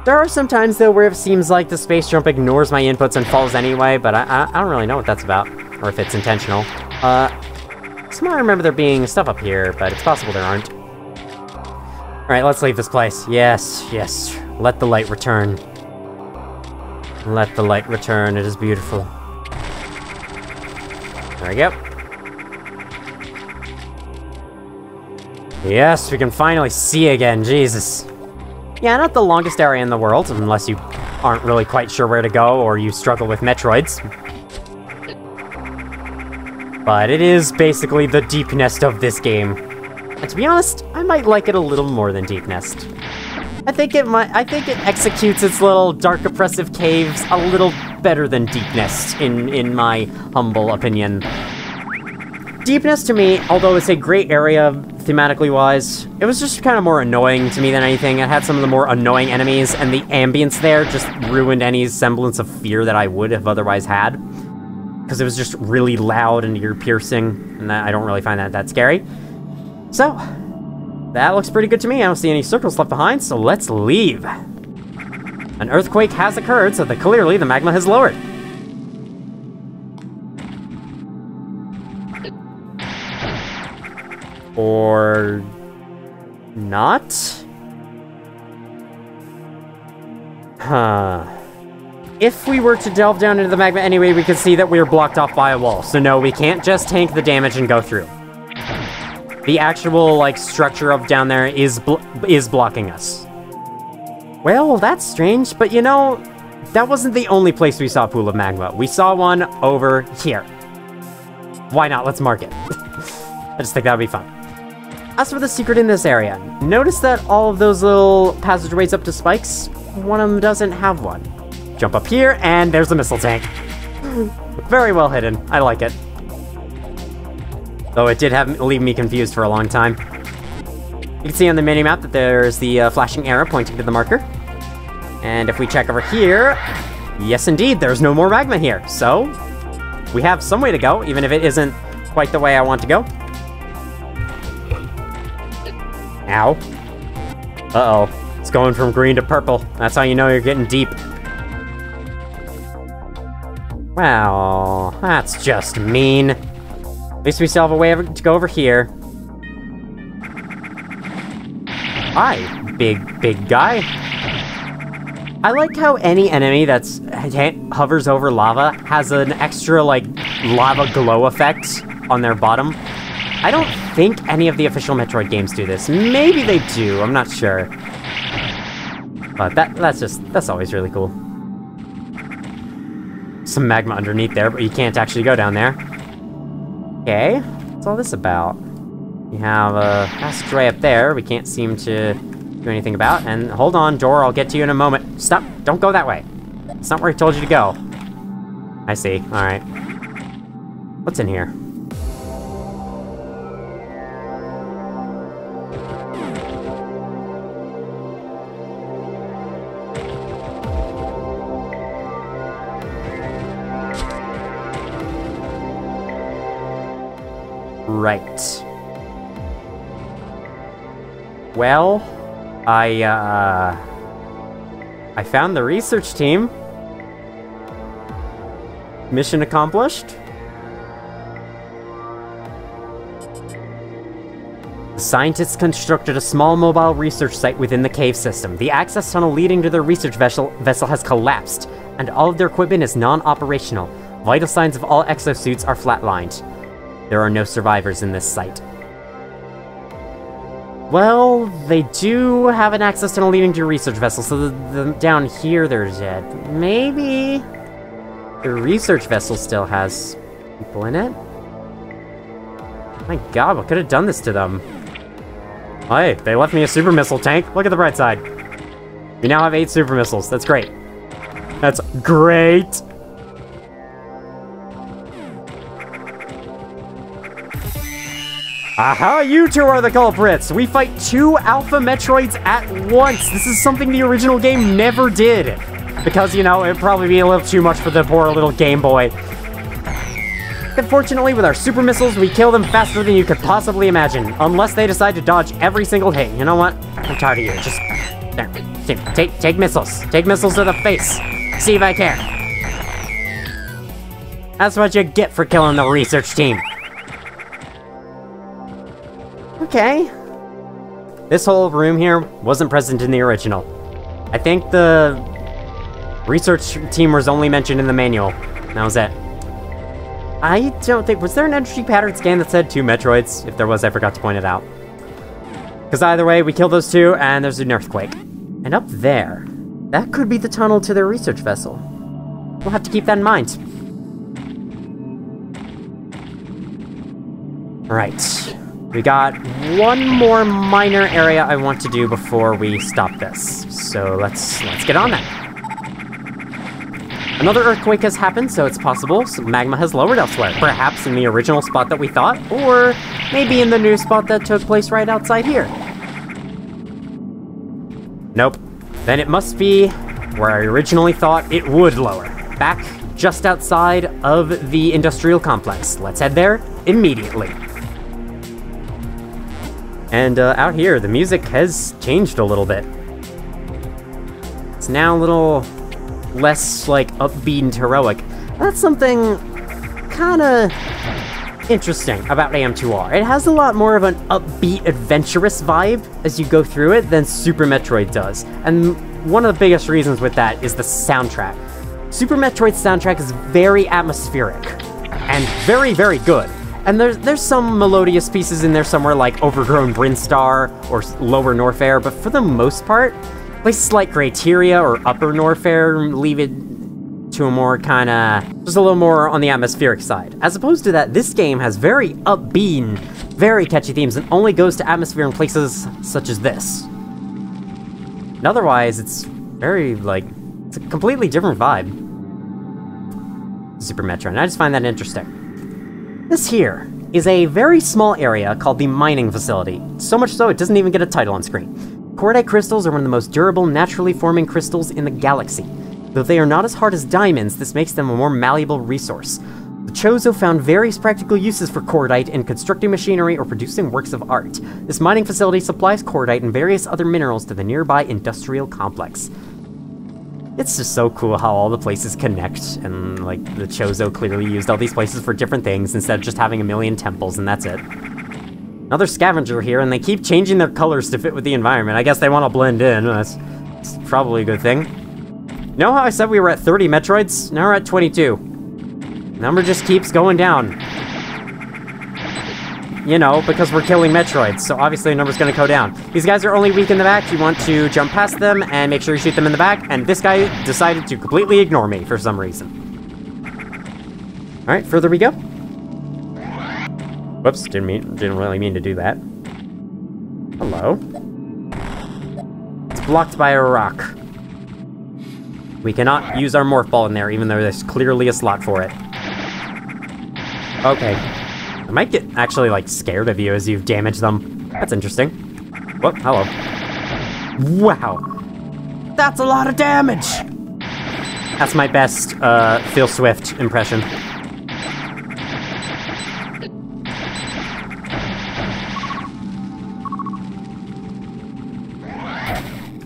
There are some times though where it seems like the space jump ignores my inputs and falls anyway, but I don't really know what that's about, or if it's intentional. Somehow I remember there being stuff up here, but it's possible there aren't. Alright, let's leave this place. Yes, yes. Let the light return. Let the light return. It is beautiful. There we go. Yes, we can finally see again. Jesus. Yeah, not the longest area in the world, unless you aren't really quite sure where to go or you struggle with Metroids. But it is basically the Deep Nest of this game. And to be honest, I might like it a little more than Deep Nest. I think it executes its little dark, oppressive caves a little better than Deep Nest, in my humble opinion. Deep Nest to me, although it's a great area thematically wise, it was just kind of more annoying to me than anything. It had some of the more annoying enemies, and the ambience there just ruined any semblance of fear that I would have otherwise had. Because it was just really loud and ear-piercing, and I don't really find that scary. So, that looks pretty good to me. I don't see any circles left behind, so let's leave. An earthquake has occurred, so that clearly the magma has lowered. Or... not? Huh. If we were to delve down into the magma anyway, we could see that we're blocked off by a wall. So no, we can't just tank the damage and go through. The actual, like, structure of down there is blocking us. Well, that's strange, but you know, that wasn't the only place we saw a pool of magma. We saw one over here. Why not? Let's mark it. I just think that would be fun. As for the secret in this area, notice that all of those little passageways up to spikes, one of them doesn't have one. Jump up here, and there's the missile tank. Very well hidden. I like it. Though it did leave me confused for a long time. You can see on the minimap that there's the flashing arrow pointing to the marker. And if we check over here, yes indeed, there's no more magma here. So, we have some way to go, even if it isn't quite the way I want to go. Ow. Uh-oh. It's going from green to purple. That's how you know you're getting deep. Wow, that's just mean. At least we still have a way to go over here. Hi, big guy. I like how any enemy that's hovers over lava has an extra, like, lava glow effect on their bottom. I don't think any of the official Metroid games do this. Maybe they do, I'm not sure. But that's always really cool. Some magma underneath there, but you can't actually go down there. Okay, what's all this about? You have a passageway up there we can't seem to do anything about, and hold on, door, I'll get to you in a moment. Stop, don't go that way. It's not where I told you to go. I see. Alright. What's in here? Right. Well, I found the research team. Mission accomplished. The scientists constructed a small mobile research site within the cave system. The access tunnel leading to their research vessel has collapsed, and all of their equipment is non-operational. Vital signs of all exosuits are flatlined. There are no survivors in this site. Well, they do have an access tunnel leading to a research vessel, so down here they're dead. Maybe the research vessel still has people in it? My god, what could have done this to them? Oh, hey, they left me a super missile tank. Look at the bright side. We now have 8 super missiles. That's great. That's great! Aha, you two are the culprits! We fight 2 Alpha Metroids at once! This is something the original game never did! Because, you know, it'd probably be a little too much for the poor little Game Boy. Unfortunately, with our super missiles, we kill them faster than you could possibly imagine. Unless they decide to dodge every single hit. You know what? I'm tired of you. Just... there. Take missiles. Take missiles to the face. See if I care. That's what you get for killing the research team. Okay. This whole room here wasn't present in the original. I think the research team was only mentioned in the manual. That was it. I don't think... was there an energy pattern scan that said 2 Metroids? If there was, I forgot to point it out. Because either way, we kill those 2, and there's an earthquake. And up there, that could be the tunnel to their research vessel. We'll have to keep that in mind. Alright. We got one more minor area I want to do before we stop this. So let's get on that. Another earthquake has happened, so it's possible some magma has lowered elsewhere. Perhaps in the original spot that we thought, or maybe in the new spot that took place right outside here. Nope. Then it must be where I originally thought it would lower. Back just outside of the industrial complex. Let's head there immediately. And out here, the music has changed a little bit. It's now a little less, like, upbeat and heroic. That's something kinda interesting about AM2R. It has a lot more of an upbeat, adventurous vibe as you go through it than Super Metroid does. And one of the biggest reasons with that is the soundtrack. Super Metroid's soundtrack is very atmospheric and very, very good. And there's some melodious pieces in there somewhere like Overgrown Brinstar or Lower Norfair, but for the most part, places like Greyteria or Upper Norfair leave it to a more kinda... just a little more on the atmospheric side. As opposed to that, this game has very upbeat, very catchy themes and only goes to atmosphere in places such as this. And otherwise, it's very, like, it's a completely different vibe. Super Metro, and I just find that interesting. This here is a very small area called the mining facility. So much so, it doesn't even get a title on screen. Cordite crystals are one of the most durable, naturally forming crystals in the galaxy. Though they are not as hard as diamonds, this makes them a more malleable resource. The Torizo found various practical uses for cordite in constructing machinery or producing works of art. This mining facility supplies cordite and various other minerals to the nearby industrial complex. It's just so cool how all the places connect, and, like, the Torizo clearly used all these places for different things instead of just having a million temples, and that's it. Another scavenger here, and they keep changing their colors to fit with the environment. I guess they want to blend in. That's probably a good thing. You know how I said we were at 30 Metroids? Now we're at 22. Number just keeps going down. You know, because we're killing Metroids, so obviously the number's gonna go down. These guys are only weak in the back. You want to jump past them and make sure you shoot them in the back, and this guy decided to completely ignore me for some reason. Alright, further we go. Whoops, didn't really mean to do that. Hello. It's blocked by a rock. We cannot use our Morph Ball in there, even though there's clearly a slot for it. Okay. I might get actually, like, scared of you as you've damaged them. That's interesting. Whoop, hello. Wow. That's a lot of damage! That's my best, Phil Swift impression.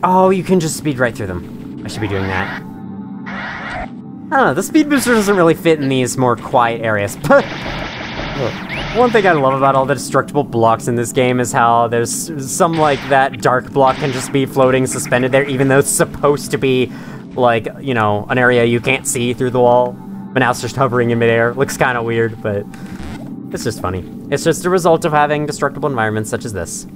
Oh, you can just speed right through them. I should be doing that. I don't know, the speed booster doesn't really fit in these more quiet areas. One thing I love about all the destructible blocks in this game is how there's some, like, that dark block can just be floating suspended there, even though it's supposed to be, like, you know, an area you can't see through the wall. But now it's just hovering in midair. Looks kind of weird, but it's just funny. It's just a result of having destructible environments such as this.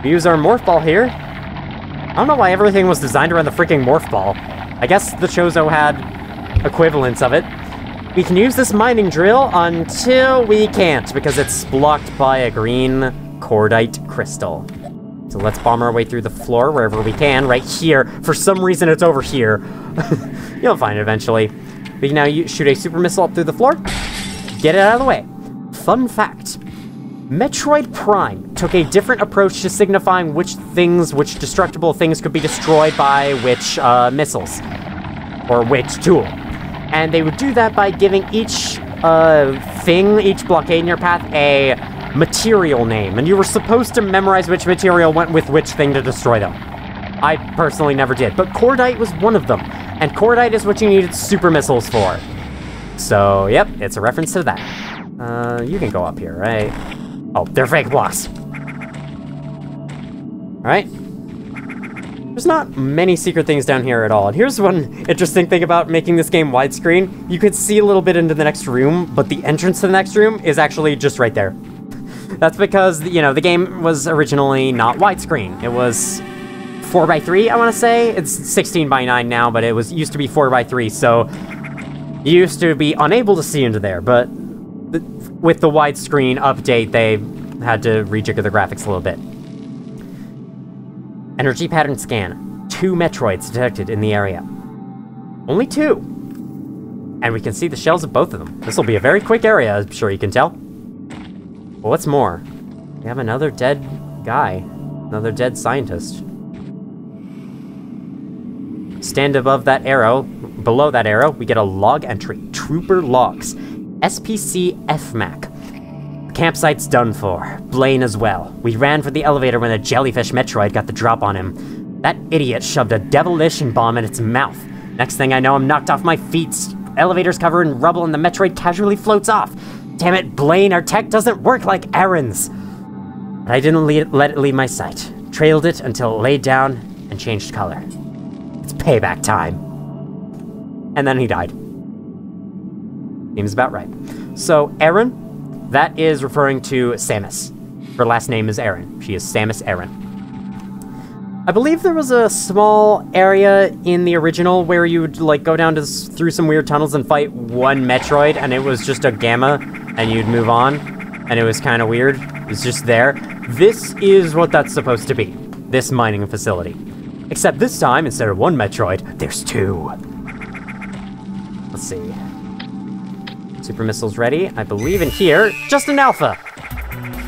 We use our Morph Ball here. I don't know why everything was designed around the freaking Morph Ball. I guess the Chozo had equivalents of it. We can use this mining drill until we can't, because it's blocked by a green cordite crystal. So let's bomb our way through the floor wherever we can, right here. For some reason, it's over here. You'll find it eventually. We can now shoot a super missile up through the floor. Get it out of the way. Fun fact. Metroid Prime took a different approach to signifying which destructible things could be destroyed by which missiles, or which tool. And they would do that by giving each each blockade in your path, a material name. And you were supposed to memorize which material went with which thing to destroy them. I personally never did, but cordite was one of them. And cordite is what you needed super missiles for. So, yep, it's a reference to that. You can go up here, right? Oh, they're fake blocks. Alright. There's not many secret things down here at all. And here's one interesting thing about making this game widescreen. You could see a little bit into the next room, but the entrance to the next room is actually just right there. That's because, you know, the game was originally not widescreen. It was 4:3, I want to say. It's 16:9 now, but it used to be 4:3, so you used to be unable to see into there, but with the widescreen update, they had to rejigger the graphics a little bit. Energy pattern scan. 2 Metroids detected in the area. Only 2. And we can see the shells of both of them. This will be a very quick area, I'm sure you can tell. Well, what's more? We have another dead guy. Another dead scientist. Stand above that arrow. Below that arrow, we get a log entry. Trooper logs. SPC FMAC. Campsite's done for. Blaine as well. We ran for the elevator when a jellyfish Metroid got the drop on him. That idiot shoved a demolition bomb in its mouth. Next thing I know, I'm knocked off my feet. Elevator's covered in rubble and the Metroid casually floats off. Damn it, Blaine, our tech doesn't work like Aaron's. But I didn't let it leave my sight. Trailed it until it laid down and changed color. It's payback time. And then he died. Seems about right. So, Aaron, that is referring to Samus. Her last name is Aaron. She is Samus Aran. I believe there was a small area in the original where you would, like, go down through some weird tunnels and fight one Metroid, and it was just a Gamma, and you'd move on, and it was kind of weird. It's just there. This is what that's supposed to be. This mining facility. Except this time, instead of 1 Metroid, there's 2. Let's see. Super missiles ready. I believe in here. Just an alpha.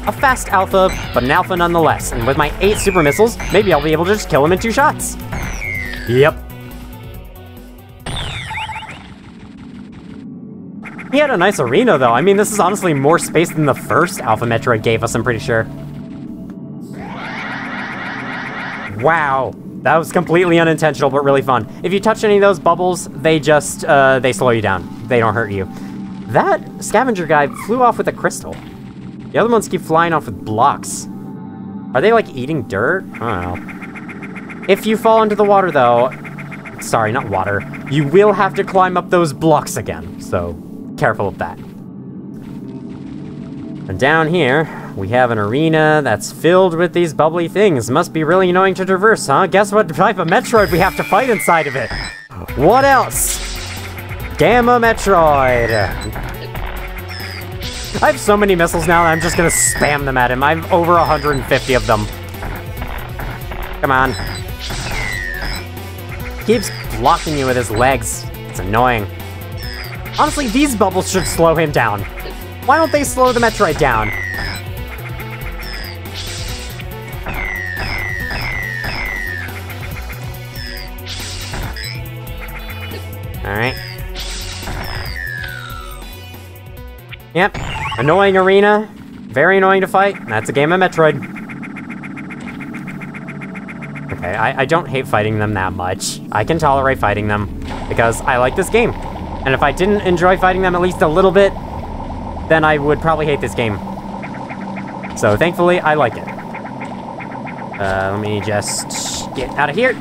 A fast alpha, but an alpha nonetheless. And with my 8 super missiles, maybe I'll be able to just kill him in 2 shots. Yep. He had a nice arena, though. I mean, this is honestly more space than the first Alpha Metroid gave us, I'm pretty sure. Wow. That was completely unintentional, but really fun. If you touch any of those bubbles, they just, they slow you down. They don't hurt you. That scavenger guy flew off with a crystal. The other ones keep flying off with blocks. Are they, like, eating dirt? I don't know. If you fall into the water, though... Sorry, not water. You will have to climb up those blocks again, so careful of that. And down here, we have an arena that's filled with these bubbly things. Must be really annoying to traverse, huh? Guess what type of Metroid we have to fight inside of it? What else? Gamma Metroid! I have so many missiles now that I'm just gonna spam them at him. I have over 150 of them. Come on. keeps blocking you with his legs. It's annoying. Honestly, these bubbles should slow him down. Why don't they slow the Metroid down? Alright. Yep. Annoying arena. Very annoying to fight. That's a game of Metroid. Okay, I don't hate fighting them that much. I can tolerate fighting them because I like this game. And if I didn't enjoy fighting them at least a little bit, then I would probably hate this game. So thankfully, I like it. Let me just get out of here.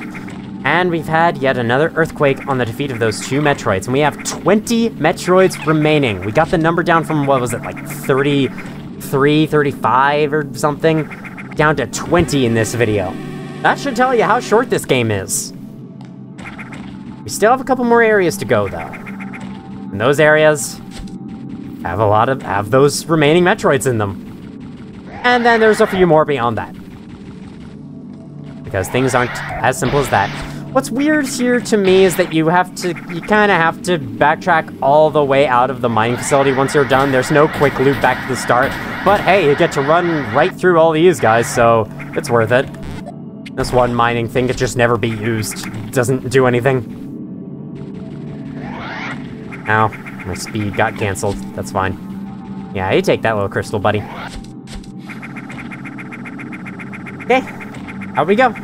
And we've had yet another earthquake on the defeat of those 2 Metroids. And we have 20 Metroids remaining. We got the number down from, what was it, like 33, 35 or something? Down to 20 in this video. That should tell you how short this game is. We still have a couple more areas to go, though. And those areas have those remaining Metroids in them. And then there's a few more beyond that. Because things aren't as simple as that. What's weird here to me is that you kind of have to backtrack all the way out of the mining facility once you're done. There's no quick loop back to the start. But hey, you get to run right through all these guys, so it's worth it. This one mining thing could just never be used. It doesn't do anything. Ow, my speed got canceled. That's fine. Yeah, you take that little crystal, buddy. Okay, out we go.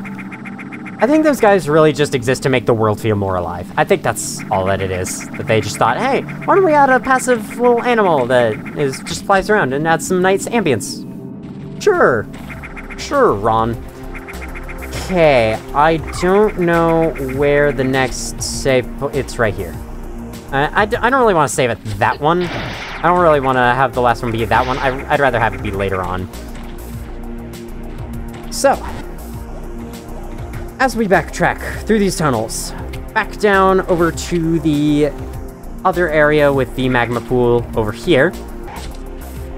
I think those guys really just exist to make the world feel more alive. I think that's all that it is. That they just thought, hey, why don't we add a passive little animal that just flies around and add some nice ambience? Sure. Sure, Ron. Okay, I don't know where the next save... It's right here. I don't really want to save it that one. I don't really want to have the last one be that one. I'd rather have it be later on. So, as we backtrack through these tunnels, back down over to the other area with the magma pool over here,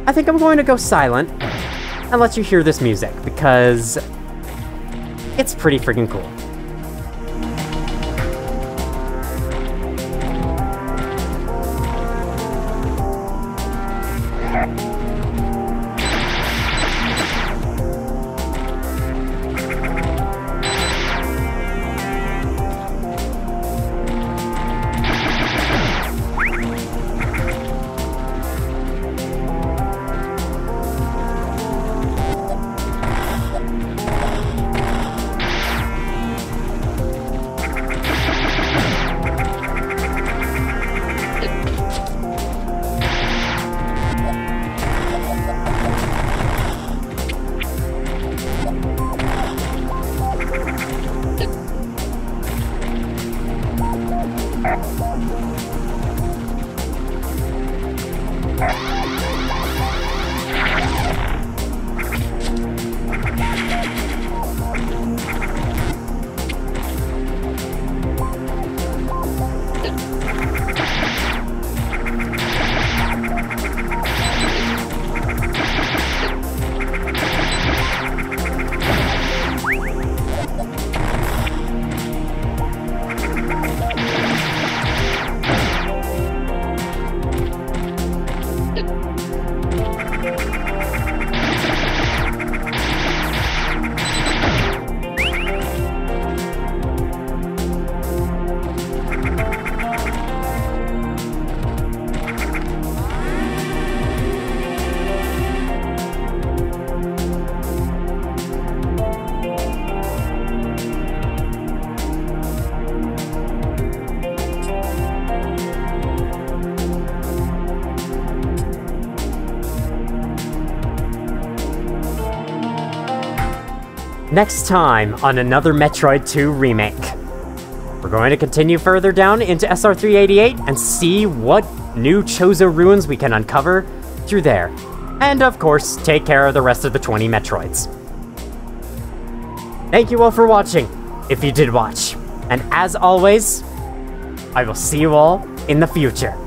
I think I'm going to go silent and let you hear this music, because it's pretty freaking cool. Next time on another Metroid 2 remake. We're going to continue further down into SR388 and see what new Torizo ruins we can uncover through there. And of course, take care of the rest of the 20 Metroids. Thank you all for watching, if you did watch. And as always, I will see you all in the future.